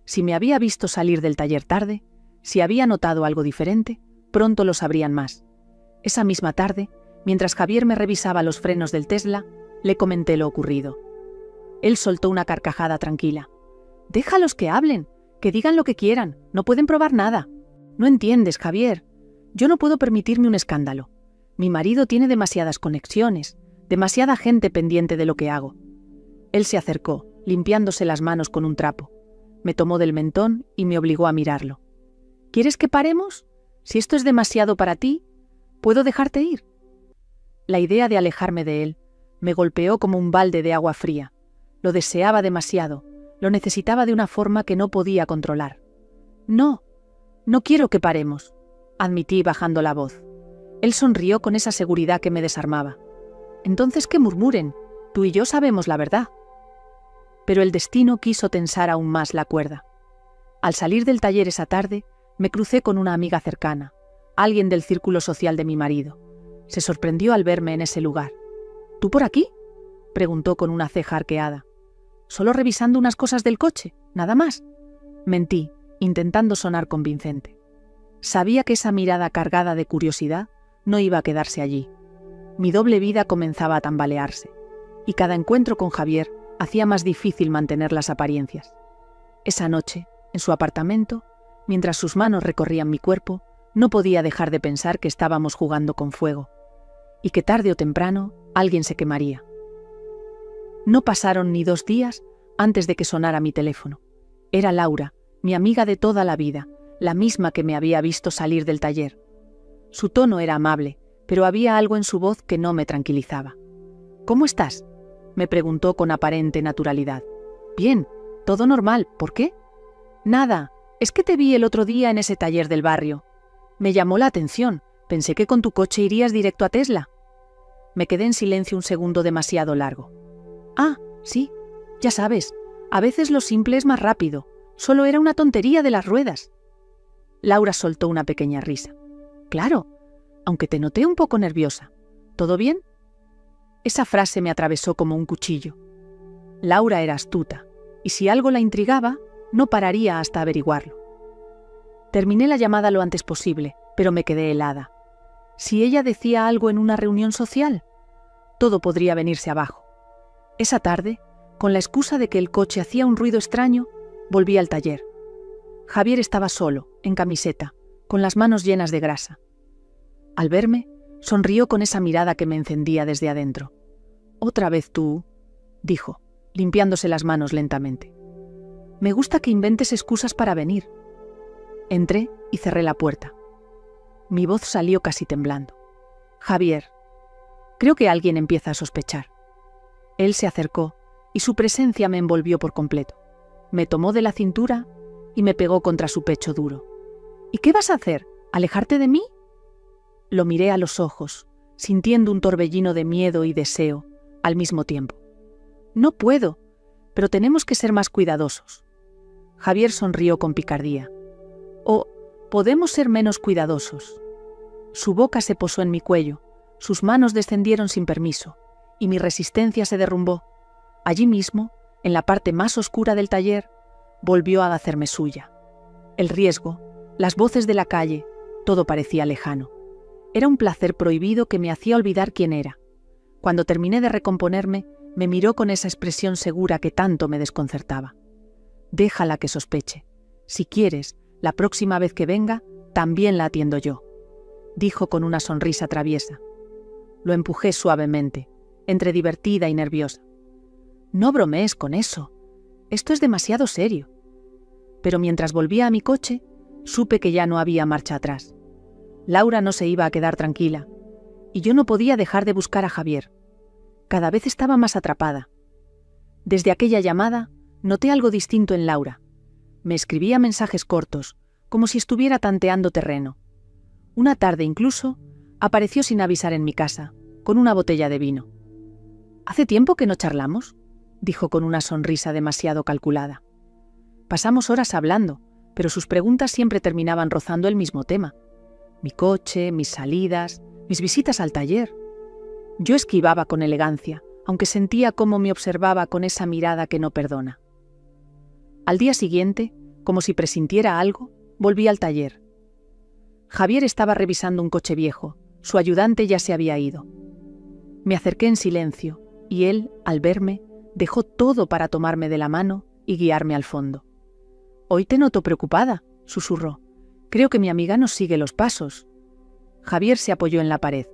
Si me había visto salir del taller tarde, si había notado algo diferente, pronto lo sabrían más. Esa misma tarde, mientras Javier me revisaba los frenos del Tesla, le comenté lo ocurrido. Él soltó una carcajada tranquila. «Déjalos que hablen, que digan lo que quieran, no pueden probar nada. No entiendes, Javier. Yo no puedo permitirme un escándalo. Mi marido tiene demasiadas conexiones, demasiada gente pendiente de lo que hago». Él se acercó, limpiándose las manos con un trapo. Me tomó del mentón y me obligó a mirarlo. «¿Quieres que paremos? Si esto es demasiado para ti, ¿puedo dejarte ir?». La idea de alejarme de él me golpeó como un balde de agua fría. Lo deseaba demasiado, lo necesitaba de una forma que no podía controlar. «No, no quiero que paremos», admití bajando la voz. Él sonrió con esa seguridad que me desarmaba. «Entonces que murmuren, tú y yo sabemos la verdad». Pero el destino quiso tensar aún más la cuerda. Al salir del taller esa tarde, me crucé con una amiga cercana, alguien del círculo social de mi marido. Se sorprendió al verme en ese lugar. «¿Tú por aquí?», preguntó con una ceja arqueada. «¿Solo revisando unas cosas del coche? ¿Nada más?». Mentí, intentando sonar convincente. Sabía que esa mirada cargada de curiosidad no iba a quedarse allí. Mi doble vida comenzaba a tambalearse, y cada encuentro con Javier hacía más difícil mantener las apariencias. Esa noche, en su apartamento, mientras sus manos recorrían mi cuerpo, no podía dejar de pensar que estábamos jugando con fuego, y que tarde o temprano alguien se quemaría. No pasaron ni 2 días antes de que sonara mi teléfono. Era Laura, mi amiga de toda la vida, la misma que me había visto salir del taller. Su tono era amable, pero había algo en su voz que no me tranquilizaba. «¿Cómo estás?», me preguntó con aparente naturalidad. «Bien, todo normal, ¿por qué?». «Nada, es que te vi el otro día en ese taller del barrio. Me llamó la atención, Pensé que con tu coche irías directo a Tesla. Me quedé en silencio un segundo demasiado largo. Ah, sí, ya sabes, a veces lo simple es más rápido. Solo era una tontería de las ruedas. Laura soltó una pequeña risa. Claro, aunque te noté un poco nerviosa. ¿Todo bien? Esa frase me atravesó como un cuchillo. Laura era astuta, y si algo la intrigaba, no pararía hasta averiguarlo. Terminé la llamada lo antes posible, pero me quedé helada. Si ella decía algo en una reunión social, todo podría venirse abajo. Esa tarde, con la excusa de que el coche hacía un ruido extraño, volví al taller. Javier estaba solo, en camiseta, con las manos llenas de grasa. Al verme, sonrió con esa mirada que me encendía desde adentro. «Otra vez tú», dijo, limpiándose las manos lentamente. «Me gusta que inventes excusas para venir». Entré y cerré la puerta. Mi voz salió casi temblando. «Javier, creo que alguien empieza a sospechar». Él se acercó y su presencia me envolvió por completo. Me tomó de la cintura y me pegó contra su pecho duro. «¿Y qué vas a hacer? ¿Alejarte de mí?» Lo miré a los ojos, sintiendo un torbellino de miedo y deseo al mismo tiempo. «No puedo, pero tenemos que ser más cuidadosos». Javier sonrió con picardía. «O podemos ser menos cuidadosos». Su boca se posó en mi cuello, sus manos descendieron sin permiso, y mi resistencia se derrumbó. Allí mismo, en la parte más oscura del taller, volvió a hacerme suya. El riesgo, las voces de la calle, todo parecía lejano. Era un placer prohibido que me hacía olvidar quién era. Cuando terminé de recomponerme, me miró con esa expresión segura que tanto me desconcertaba. «Déjala que sospeche. Si quieres, la próxima vez que venga, también la atiendo yo», dijo con una sonrisa traviesa. Lo empujé suavemente, entre divertida y nerviosa. «No bromees con eso. Esto es demasiado serio». Pero mientras volvía a mi coche, supe que ya no había marcha atrás. Laura no se iba a quedar tranquila, y yo no podía dejar de buscar a Javier. Cada vez estaba más atrapada. Desde aquella llamada, noté algo distinto en Laura. Me escribía mensajes cortos, como si estuviera tanteando terreno. Una tarde incluso, apareció sin avisar en mi casa, con una botella de vino. «¿Hace tiempo que no charlamos?», dijo con una sonrisa demasiado calculada. Pasamos horas hablando, pero sus preguntas siempre terminaban rozando el mismo tema. Mi coche, mis salidas, mis visitas al taller. Yo esquivaba con elegancia, aunque sentía cómo me observaba con esa mirada que no perdona. Al día siguiente, como si presintiera algo, volví al taller. Javier estaba revisando un coche viejo, su ayudante ya se había ido. Me acerqué en silencio, y él, al verme, dejó todo para tomarme de la mano y guiarme al fondo. «Hoy te noto preocupada», susurró. «Creo que mi amiga nos sigue los pasos». Javier se apoyó en la pared,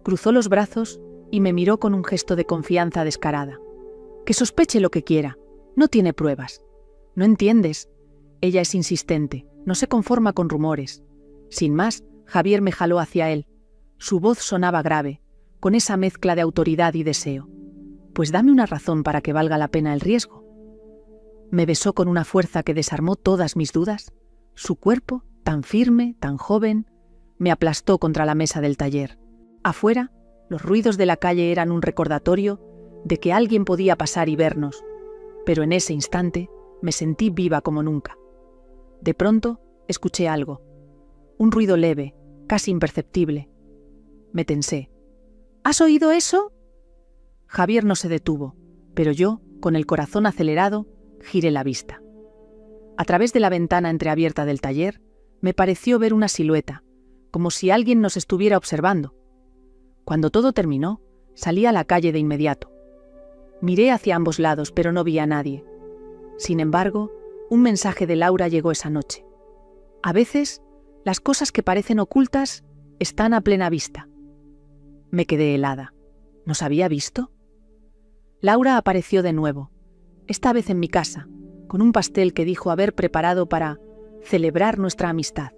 cruzó los brazos y me miró con un gesto de confianza descarada. «Que sospeche lo que quiera, no tiene pruebas. No entiendes. Ella es insistente, no se conforma con rumores». Sin más, Javier me jaló hacia él. Su voz sonaba grave, con esa mezcla de autoridad y deseo. «Pues dame una razón para que valga la pena el riesgo». Me besó con una fuerza que desarmó todas mis dudas. Su cuerpo, tan firme, tan joven, me aplastó contra la mesa del taller. Afuera, los ruidos de la calle eran un recordatorio de que alguien podía pasar y vernos, pero en ese instante me sentí viva como nunca. De pronto, escuché algo. Un ruido leve, casi imperceptible. Me tensé. «¿Has oído eso?». Javier no se detuvo, pero yo, con el corazón acelerado, giré la vista. A través de la ventana entreabierta del taller, me pareció ver una silueta, como si alguien nos estuviera observando. Cuando todo terminó, salí a la calle de inmediato. Miré hacia ambos lados, pero no vi a nadie. Sin embargo, un mensaje de Laura llegó esa noche. A veces, las cosas que parecen ocultas están a plena vista. Me quedé helada. ¿Nos había visto? Laura apareció de nuevo, esta vez en mi casa, con un pastel que dijo haber preparado para celebrar nuestra amistad.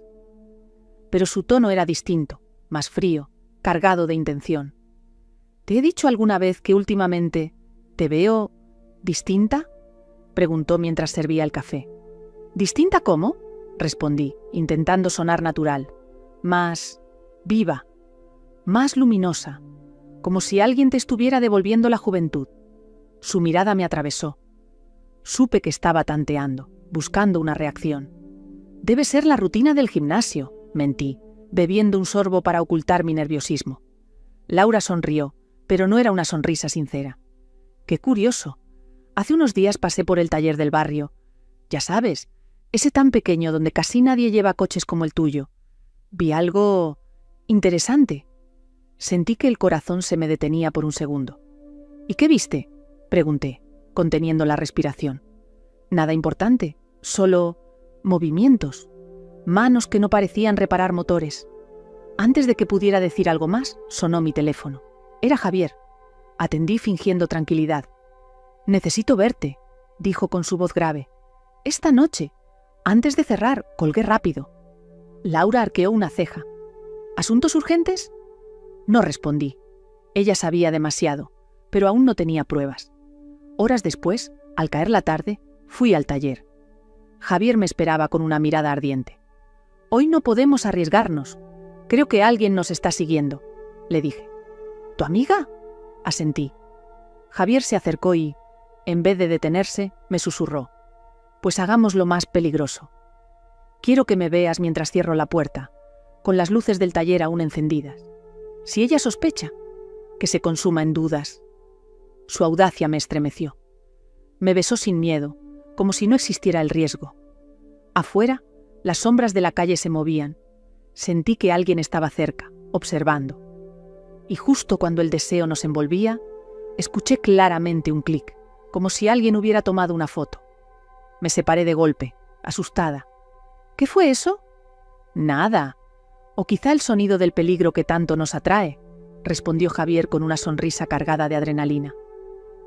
Pero su tono era distinto, más frío, cargado de intención. «¿Te he dicho alguna vez que últimamente te veo distinta?», preguntó mientras servía el café. «¿Distinta cómo?», respondí, intentando sonar natural. «Más viva, más luminosa, como si alguien te estuviera devolviendo la juventud. Su mirada me atravesó. Supe que estaba tanteando, buscando una reacción. Debe ser la rutina del gimnasio, mentí, bebiendo un sorbo para ocultar mi nerviosismo. Laura sonrió, pero no era una sonrisa sincera. Qué curioso. Hace unos días pasé por el taller del barrio. Ya sabes, ese tan pequeño donde casi nadie lleva coches como el tuyo. Vi algo interesante. Sentí que el corazón se me detenía por un segundo. ¿Y qué viste?, pregunté, conteniendo la respiración. Nada importante, solo movimientos, manos que no parecían reparar motores. Antes de que pudiera decir algo más, sonó mi teléfono. Era Javier. Atendí fingiendo tranquilidad. «Necesito verte», dijo con su voz grave. «Esta noche». Antes de cerrar, colgué rápido. Laura arqueó una ceja. «¿Asuntos urgentes?». No respondí. Ella sabía demasiado, pero aún no tenía pruebas. Horas después, al caer la tarde, fui al taller. Javier me esperaba con una mirada ardiente. «Hoy no podemos arriesgarnos. Creo que alguien nos está siguiendo», le dije. «¿Tu amiga?», asentí. Javier se acercó y, en vez de detenerse, me susurró. «Pues hagamos lo más peligroso. Quiero que me veas mientras cierro la puerta, con las luces del taller aún encendidas. Si ella sospecha, que se consuma en dudas». Su audacia me estremeció. Me besó sin miedo, como si no existiera el riesgo. Afuera, las sombras de la calle se movían. Sentí que alguien estaba cerca, observando. Y justo cuando el deseo nos envolvía, escuché claramente un clic, como si alguien hubiera tomado una foto. Me separé de golpe, asustada. ¿Qué fue eso? Nada. O quizá el sonido del peligro que tanto nos atrae, respondió Javier con una sonrisa cargada de adrenalina.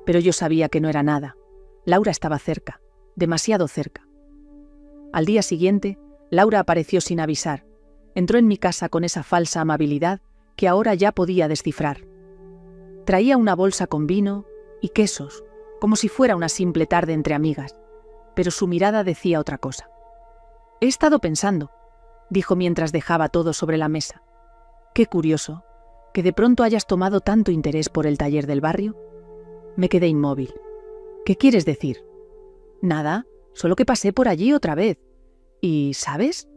Pero yo sabía que no era nada. Laura estaba cerca, demasiado cerca. Al día siguiente, Laura apareció sin avisar. Entró en mi casa con esa falsa amabilidad que ahora ya podía descifrar. Traía una bolsa con vino y quesos, como si fuera una simple tarde entre amigas, pero su mirada decía otra cosa. «He estado pensando», dijo mientras dejaba todo sobre la mesa. «Qué curioso, que de pronto hayas tomado tanto interés por el taller del barrio». Me quedé inmóvil. «¿Qué quieres decir?» «Nada, solo que pasé por allí otra vez. Y, ¿sabes?».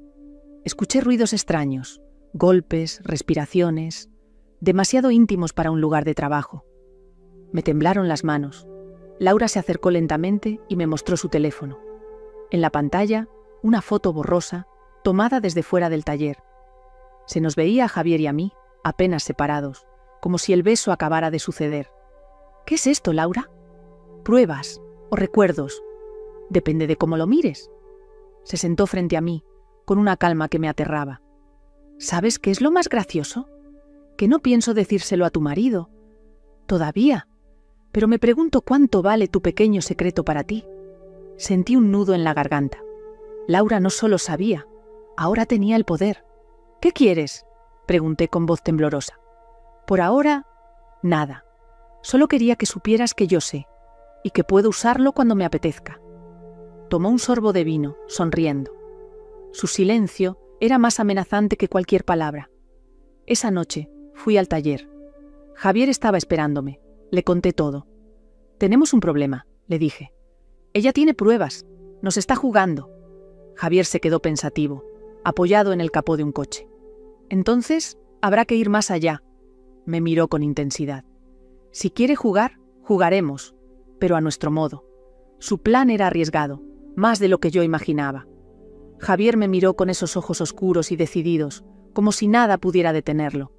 Escuché ruidos extraños, golpes, respiraciones, demasiado íntimos para un lugar de trabajo. Me temblaron las manos. Laura se acercó lentamente y me mostró su teléfono. En la pantalla, una foto borrosa, tomada desde fuera del taller. Se nos veía a Javier y a mí, apenas separados, como si el beso acabara de suceder. «¿Qué es esto, Laura?». «Pruebas o recuerdos. Depende de cómo lo mires». Se sentó frente a mí, con una calma que me aterraba. «¿Sabes qué es lo más gracioso? Que no pienso decírselo a tu marido. Todavía. Pero me pregunto cuánto vale tu pequeño secreto para ti». Sentí un nudo en la garganta. Laura no solo sabía, ahora tenía el poder. «¿Qué quieres?», pregunté con voz temblorosa. «Por ahora, nada. Solo quería que supieras que yo sé, y que puedo usarlo cuando me apetezca». Tomó un sorbo de vino, sonriendo. Su silencio era más amenazante que cualquier palabra. Esa noche fui al taller. Javier estaba esperándome. Le conté todo. «Tenemos un problema», le dije. «Ella tiene pruebas. Nos está jugando». Javier se quedó pensativo, apoyado en el capó de un coche. «Entonces, habrá que ir más allá». Me miró con intensidad. «Si quiere jugar, jugaremos, pero a nuestro modo». Su plan era arriesgado, más de lo que yo imaginaba. Javier me miró con esos ojos oscuros y decididos, como si nada pudiera detenerlo.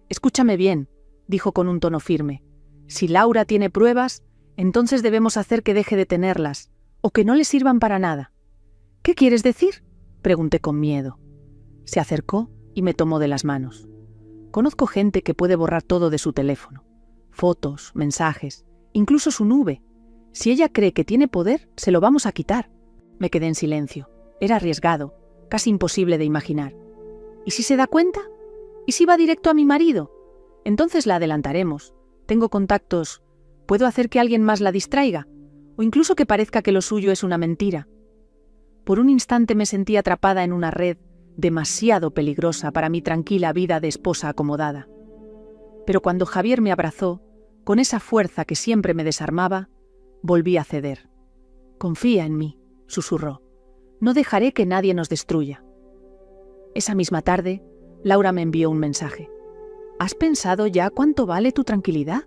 «Escúchame bien», dijo con un tono firme. «Si Laura tiene pruebas, entonces debemos hacer que deje de tenerlas, o que no le sirvan para nada». «¿Qué quieres decir?», pregunté con miedo. Se acercó y me tomó de las manos. «Conozco gente que puede borrar todo de su teléfono. Fotos, mensajes, incluso su nube. Si ella cree que tiene poder, se lo vamos a quitar». Me quedé en silencio. Era arriesgado, casi imposible de imaginar. ¿Y si se da cuenta? ¿Y si va directo a mi marido? Entonces la adelantaremos. Tengo contactos. ¿Puedo hacer que alguien más la distraiga? O incluso que parezca que lo suyo es una mentira. Por un instante me sentí atrapada en una red demasiado peligrosa para mi tranquila vida de esposa acomodada. Pero cuando Javier me abrazó, con esa fuerza que siempre me desarmaba, volví a ceder. «Confía en mí», susurró. «No dejaré que nadie nos destruya». Esa misma tarde, Laura me envió un mensaje. «¿Has pensado ya cuánto vale tu tranquilidad?».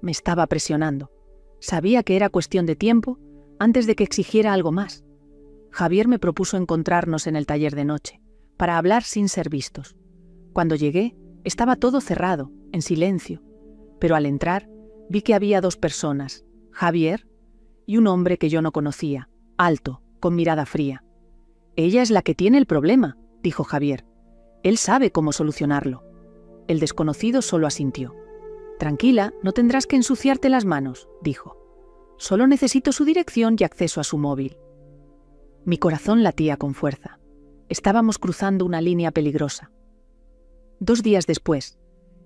Me estaba presionando. Sabía que era cuestión de tiempo antes de que exigiera algo más. Javier me propuso encontrarnos en el taller de noche, para hablar sin ser vistos. Cuando llegué, estaba todo cerrado, en silencio, pero al entrar vi que había 2 personas, Javier y un hombre que yo no conocía, alto, con mirada fría. «Ella es la que tiene el problema», dijo Javier. «Él sabe cómo solucionarlo». El desconocido solo asintió. «Tranquila, no tendrás que ensuciarte las manos», dijo. «Solo necesito su dirección y acceso a su móvil». Mi corazón latía con fuerza. Estábamos cruzando una línea peligrosa. 2 días después,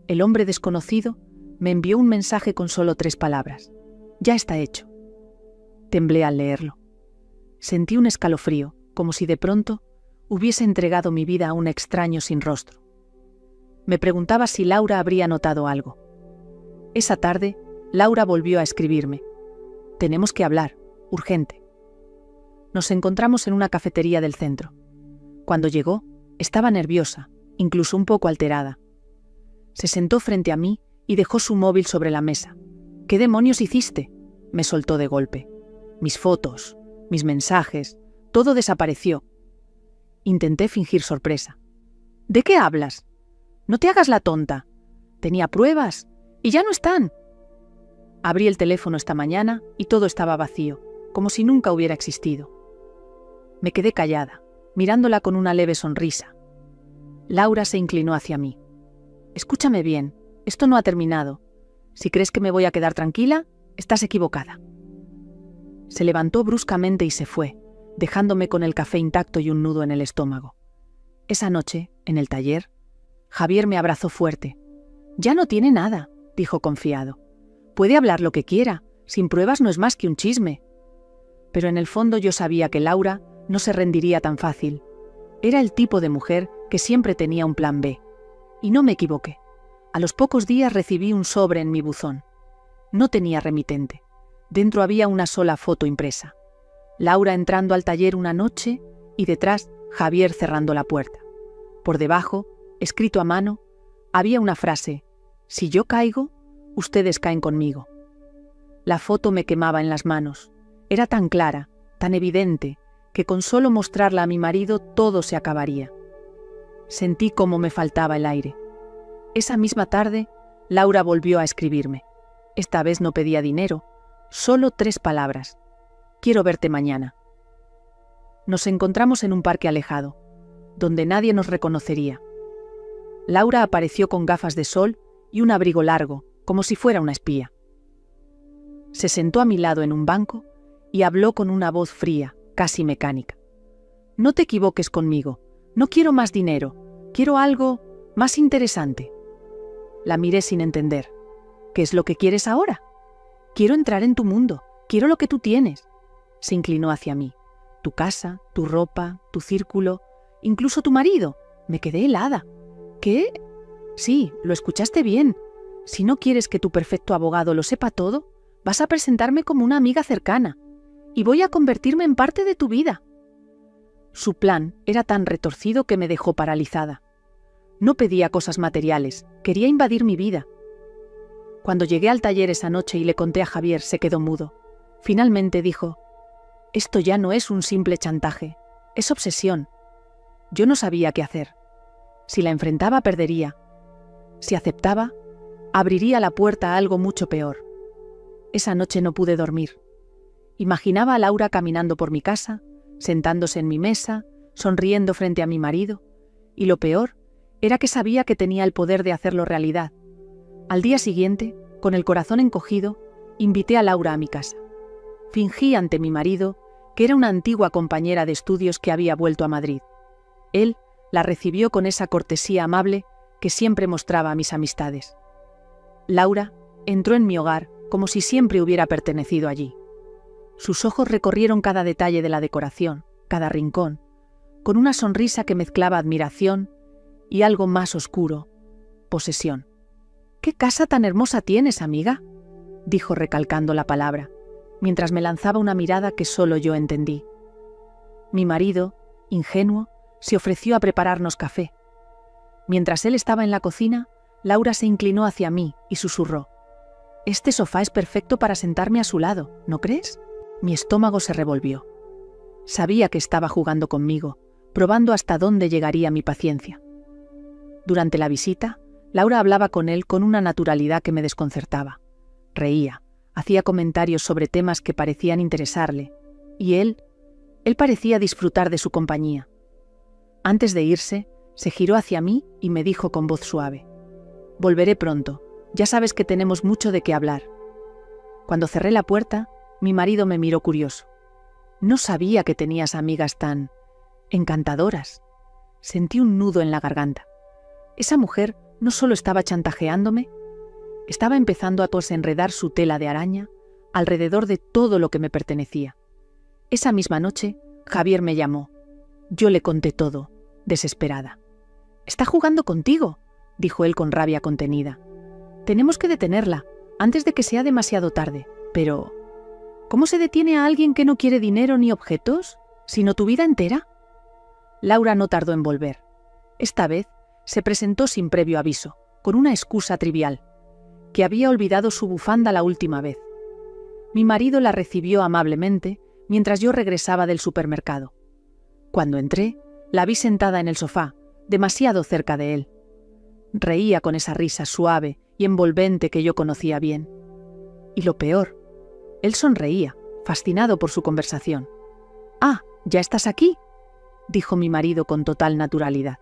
el hombre desconocido me envió un mensaje con solo 3 palabras. «Ya está hecho». Temblé al leerlo. Sentí un escalofrío, como si de pronto hubiese entregado mi vida a un extraño sin rostro. Me preguntaba si Laura habría notado algo. Esa tarde, Laura volvió a escribirme. «Tenemos que hablar, urgente». Nos encontramos en una cafetería del centro. Cuando llegó, estaba nerviosa, incluso un poco alterada. Se sentó frente a mí y dejó su móvil sobre la mesa. «¿Qué demonios hiciste?», me soltó de golpe. «Mis fotos, mis mensajes, todo desapareció». Intenté fingir sorpresa. «¿De qué hablas? No te hagas la tonta. Tenía pruebas y ya no están». Abrí el teléfono esta mañana y todo estaba vacío, como si nunca hubiera existido. Me quedé callada, mirándola con una leve sonrisa. Laura se inclinó hacia mí. «Escúchame bien, esto no ha terminado. Si crees que me voy a quedar tranquila, estás equivocada». Se levantó bruscamente y se fue, dejándome con el café intacto y un nudo en el estómago. Esa noche, en el taller, Javier me abrazó fuerte. «Ya no tiene nada», dijo confiado. «Puede hablar lo que quiera, sin pruebas no es más que un chisme». Pero en el fondo yo sabía que Laura no se rendiría tan fácil. Era el tipo de mujer que siempre tenía un plan B. Y no me equivoqué. A los pocos días recibí un sobre en mi buzón. No tenía remitente. Dentro había una sola foto impresa. Laura entrando al taller una noche y detrás Javier cerrando la puerta. Por debajo, escrito a mano, había una frase: «Si yo caigo, ustedes caen conmigo». La foto me quemaba en las manos. Era tan clara, tan evidente, que con solo mostrarla a mi marido todo se acabaría. Sentí cómo me faltaba el aire. Esa misma tarde, Laura volvió a escribirme. Esta vez no pedía dinero, solo 3 palabras: «Quiero verte mañana». Nos encontramos en un parque alejado, donde nadie nos reconocería. Laura apareció con gafas de sol y un abrigo largo, como si fuera una espía. Se sentó a mi lado en un banco y habló con una voz fría, casi mecánica. «No te equivoques conmigo, no quiero más dinero, quiero algo más interesante». La miré sin entender. «¿Qué es lo que quieres ahora?». «Quiero entrar en tu mundo, quiero lo que tú tienes». Se inclinó hacia mí. «Tu casa, tu ropa, tu círculo, incluso tu marido». Me quedé helada. «¿Qué?». «Sí, lo escuchaste bien. Si no quieres que tu perfecto abogado lo sepa todo, vas a presentarme como una amiga cercana, y voy a convertirme en parte de tu vida». Su plan era tan retorcido que me dejó paralizada. No pedía cosas materiales, quería invadir mi vida. Cuando llegué al taller esa noche y le conté a Javier, se quedó mudo. Finalmente dijo: «Esto ya no es un simple chantaje, es obsesión». Yo no sabía qué hacer. Si la enfrentaba, perdería. Si aceptaba, abriría la puerta a algo mucho peor. Esa noche no pude dormir. Imaginaba a Laura caminando por mi casa, sentándose en mi mesa, sonriendo frente a mi marido, y lo peor era que sabía que tenía el poder de hacerlo realidad. Al día siguiente, con el corazón encogido, invité a Laura a mi casa. Fingí ante mi marido que era una antigua compañera de estudios que había vuelto a Madrid. Él la recibió con esa cortesía amable que siempre mostraba a mis amistades. Laura entró en mi hogar como si siempre hubiera pertenecido allí. Sus ojos recorrieron cada detalle de la decoración, cada rincón. con una sonrisa que mezclaba admiración y algo más oscuro, posesión. «¿Qué casa tan hermosa tienes, amiga?», dijo recalcando la palabra, mientras me lanzaba una mirada que solo yo entendí. Mi marido, ingenuo, se ofreció a prepararnos café. Mientras él estaba en la cocina, Laura se inclinó hacia mí y susurró: «Este sofá es perfecto para sentarme a su lado, ¿no crees?». Mi estómago se revolvió. Sabía que estaba jugando conmigo, probando hasta dónde llegaría mi paciencia. Durante la visita, Laura hablaba con él con una naturalidad que me desconcertaba. Reía, hacía comentarios sobre temas que parecían interesarle, y él parecía disfrutar de su compañía. Antes de irse, se giró hacia mí y me dijo con voz suave: «Volveré pronto, ya sabes que tenemos mucho de qué hablar». Cuando cerré la puerta, mi marido me miró curioso. «No sabía que tenías amigas tan encantadoras». Sentí un nudo en la garganta. Esa mujer no solo estaba chantajeándome, estaba empezando a desenredar su tela de araña alrededor de todo lo que me pertenecía. Esa misma noche, Javier me llamó. Yo le conté todo, desesperada. «Está jugando contigo», dijo él con rabia contenida. «Tenemos que detenerla, antes de que sea demasiado tarde». «Pero, ¿cómo se detiene a alguien que no quiere dinero ni objetos, sino tu vida entera?». Laura no tardó en volver. Esta vez se presentó sin previo aviso, con una excusa trivial: que había olvidado su bufanda la última vez. Mi marido la recibió amablemente mientras yo regresaba del supermercado. Cuando entré, la vi sentada en el sofá, demasiado cerca de él. Reía con esa risa suave y envolvente que yo conocía bien. Y lo peor, él sonreía, fascinado por su conversación. «Ah, ¿ya estás aquí?», dijo mi marido con total naturalidad.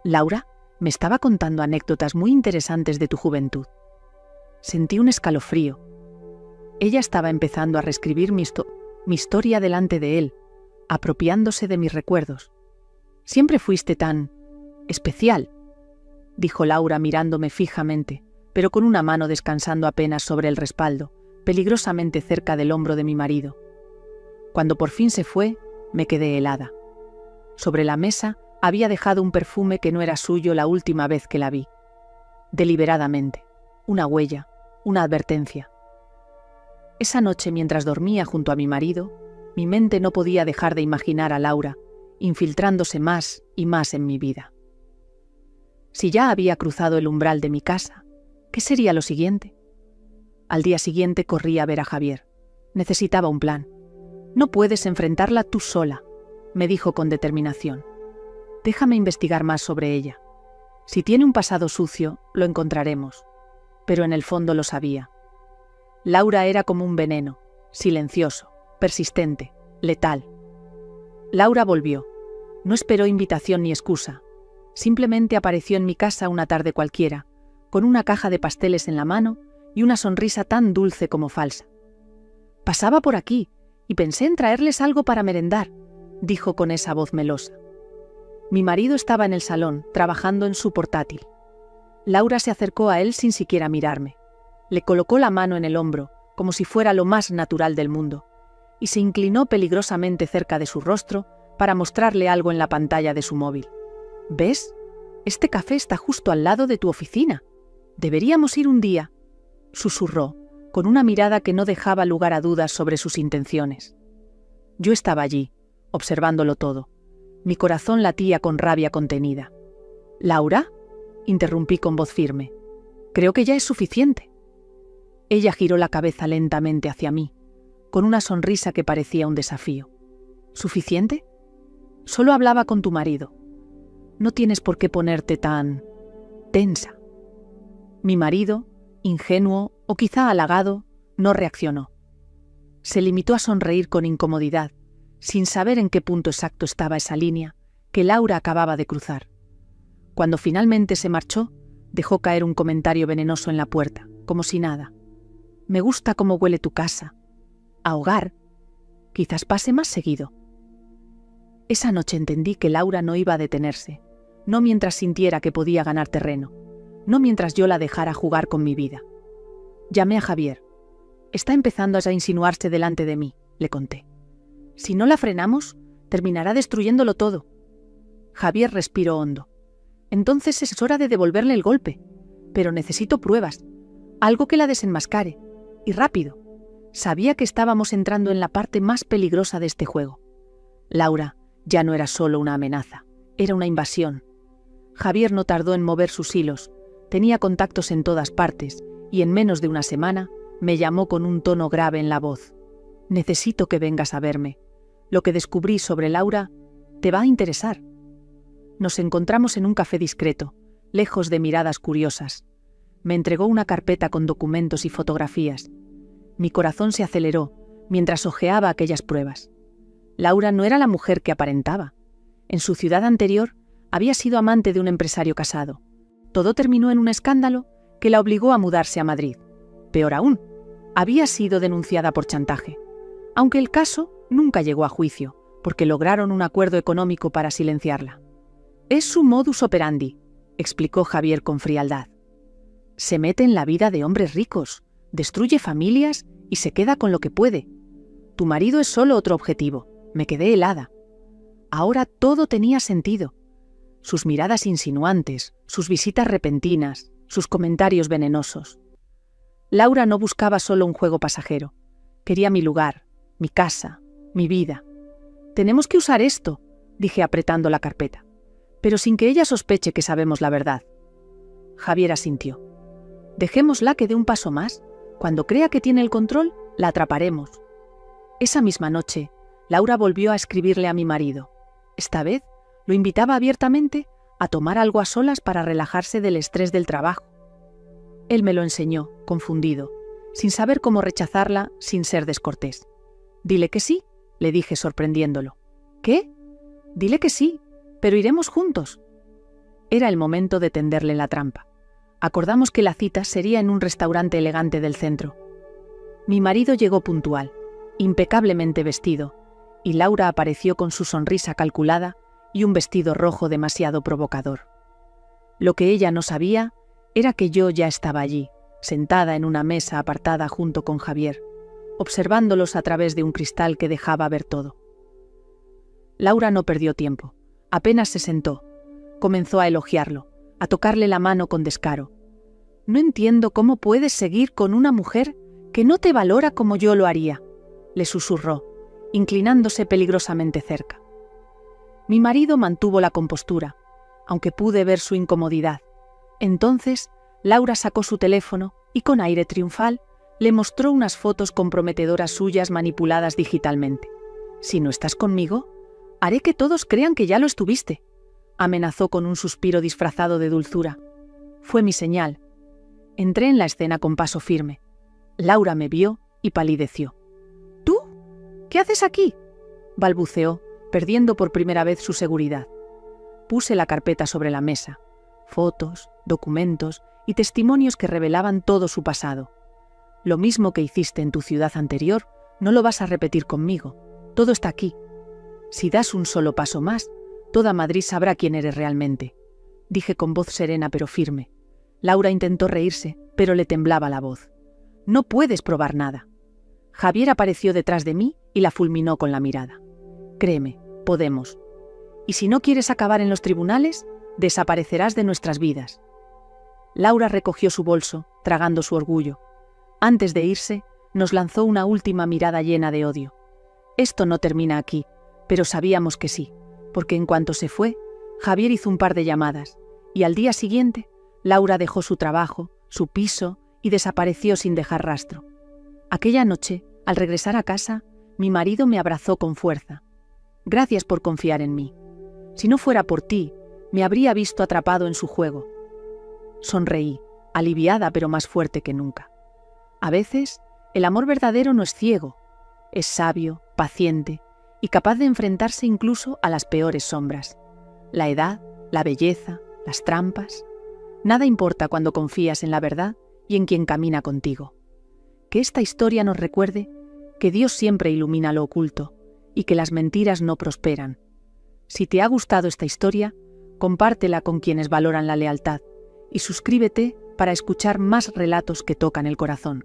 «Laura me estaba contando anécdotas muy interesantes de tu juventud». Sentí un escalofrío. Ella estaba empezando a reescribir mi historia delante de él, apropiándose de mis recuerdos. «Siempre fuiste tan especial», dijo Laura mirándome fijamente, pero con una mano descansando apenas sobre el respaldo, peligrosamente cerca del hombro de mi marido. Cuando por fin se fue, me quedé helada. Sobre la mesa había dejado un perfume que no era suyo la última vez que la vi. Deliberadamente, una huella, una advertencia. Esa noche, mientras dormía junto a mi marido, mi mente no podía dejar de imaginar a Laura, infiltrándose más y más en mi vida. Si ya había cruzado el umbral de mi casa, ¿qué sería lo siguiente? Al día siguiente corrí a ver a Javier. Necesitaba un plan. «No puedes enfrentarla tú sola», me dijo con determinación. «Déjame investigar más sobre ella. Si tiene un pasado sucio, lo encontraremos». Pero en el fondo lo sabía. Laura era como un veneno, silencioso, persistente, letal. Laura volvió. No esperó invitación ni excusa. Simplemente apareció en mi casa una tarde cualquiera, con una caja de pasteles en la mano y una sonrisa tan dulce como falsa. «Pasaba por aquí y pensé en traerles algo para merendar», dijo con esa voz melosa. Mi marido estaba en el salón, trabajando en su portátil. Laura se acercó a él sin siquiera mirarme. Le colocó la mano en el hombro, como si fuera lo más natural del mundo, y se inclinó peligrosamente cerca de su rostro para mostrarle algo en la pantalla de su móvil. «¿Ves? Este café está justo al lado de tu oficina. Deberíamos ir un día», susurró, con una mirada que no dejaba lugar a dudas sobre sus intenciones. Yo estaba allí, observándolo todo. Mi corazón latía con rabia contenida. «¿Laura?», interrumpí con voz firme. «Creo que ya es suficiente». Ella giró la cabeza lentamente hacia mí, con una sonrisa que parecía un desafío. «¿Suficiente? Solo hablaba con tu marido. No tienes por qué ponerte tan tensa». Mi marido, ingenuo o quizá halagado, no reaccionó. Se limitó a sonreír con incomodidad, sin saber en qué punto exacto estaba esa línea que Laura acababa de cruzar. Cuando finalmente se marchó, dejó caer un comentario venenoso en la puerta, como si nada. «Me gusta cómo huele tu casa. A hogar. Quizás pase más seguido». Esa noche entendí que Laura no iba a detenerse, no mientras sintiera que podía ganar terreno, no mientras yo la dejara jugar con mi vida. Llamé a Javier. «Está empezando a insinuarse delante de mí», le conté. «Si no la frenamos, terminará destruyéndolo todo. Javier respiró hondo. Entonces es hora de devolverle el golpe. Pero necesito pruebas, algo que la desenmascare. Y rápido. Sabía que estábamos entrando en la parte más peligrosa de este juego. Laura ya no era solo una amenaza, era una invasión. Javier no tardó en mover sus hilos, tenía contactos en todas partes, y en menos de una semana me llamó con un tono grave en la voz. Necesito que vengas a verme. Lo que descubrí sobre Laura te va a interesar. Nos encontramos en un café discreto, lejos de miradas curiosas. Me entregó una carpeta con documentos y fotografías. Mi corazón se aceleró mientras hojeaba aquellas pruebas. Laura no era la mujer que aparentaba. En su ciudad anterior había sido amante de un empresario casado. Todo terminó en un escándalo que la obligó a mudarse a Madrid. Peor aún, había sido denunciada por chantaje. Aunque el caso nunca llegó a juicio, porque lograron un acuerdo económico para silenciarla. Es su modus operandi, explicó Javier con frialdad. Se mete en la vida de hombres ricos, destruye familias y se queda con lo que puede. Tu marido es solo otro objetivo. Me quedé helada. Ahora todo tenía sentido. Sus miradas insinuantes, sus visitas repentinas, sus comentarios venenosos. Laura no buscaba solo un juego pasajero. Quería mi lugar, mi casa, mi vida. Tenemos que usar esto, dije apretando la carpeta, pero sin que ella sospeche que sabemos la verdad. Javier asintió. Dejémosla que dé un paso más. Cuando crea que tiene el control, la atraparemos. Esa misma noche, Laura volvió a escribirle a mi marido. Esta vez, lo invitaba abiertamente a tomar algo a solas para relajarse del estrés del trabajo. Él me lo enseñó, confundido, sin saber cómo rechazarla sin ser descortés. Dile que sí, le dije sorprendiéndolo. ¿Qué? Dile que sí, pero iremos juntos. Era el momento de tenderle la trampa. Acordamos que la cita sería en un restaurante elegante del centro. Mi marido llegó puntual, impecablemente vestido, y Laura apareció con su sonrisa calculada y un vestido rojo demasiado provocador. Lo que ella no sabía era que yo ya estaba allí, sentada en una mesa apartada junto con Javier, observándolos a través de un cristal que dejaba ver todo. Laura no perdió tiempo. Apenas se sentó, comenzó a elogiarlo, a tocarle la mano con descaro. No entiendo cómo puedes seguir con una mujer que no te valora como yo lo haría, le susurró, inclinándose peligrosamente cerca. Mi marido mantuvo la compostura, aunque pude ver su incomodidad. Entonces, Laura sacó su teléfono y con aire triunfal le mostró unas fotos comprometedoras suyas manipuladas digitalmente. Si no estás conmigo, haré que todos crean que ya lo estuviste, amenazó con un suspiro disfrazado de dulzura. Fue mi señal. Entré en la escena con paso firme. Laura me vio y palideció. ¿Tú? ¿Qué haces aquí?, balbuceó, perdiendo por primera vez su seguridad. Puse la carpeta sobre la mesa. Fotos, documentos y testimonios que revelaban todo su pasado. Lo mismo que hiciste en tu ciudad anterior, no lo vas a repetir conmigo. Todo está aquí. Si das un solo paso más, toda Madrid sabrá quién eres realmente, dije con voz serena pero firme. Laura intentó reírse, pero le temblaba la voz. No puedes probar nada. Javier apareció detrás de mí y la fulminó con la mirada. Créeme, podemos. Y si no quieres acabar en los tribunales, desaparecerás de nuestras vidas. Laura recogió su bolso, tragando su orgullo. Antes de irse, nos lanzó una última mirada llena de odio. Esto no termina aquí, pero sabíamos que sí, porque en cuanto se fue, Javier hizo un par de llamadas, y al día siguiente, Laura dejó su trabajo, su piso, y desapareció sin dejar rastro. Aquella noche, al regresar a casa, mi marido me abrazó con fuerza. Gracias por confiar en mí. Si no fuera por ti, me habría visto atrapado en su juego. Sonreí, aliviada pero más fuerte que nunca. A veces, el amor verdadero no es ciego, es sabio, paciente y capaz de enfrentarse incluso a las peores sombras. La edad, la belleza, las trampas. Nada importa cuando confías en la verdad y en quien camina contigo. Que esta historia nos recuerde que Dios siempre ilumina lo oculto y que las mentiras no prosperan. Si te ha gustado esta historia, compártela con quienes valoran la lealtad y suscríbete para escuchar más relatos que tocan el corazón.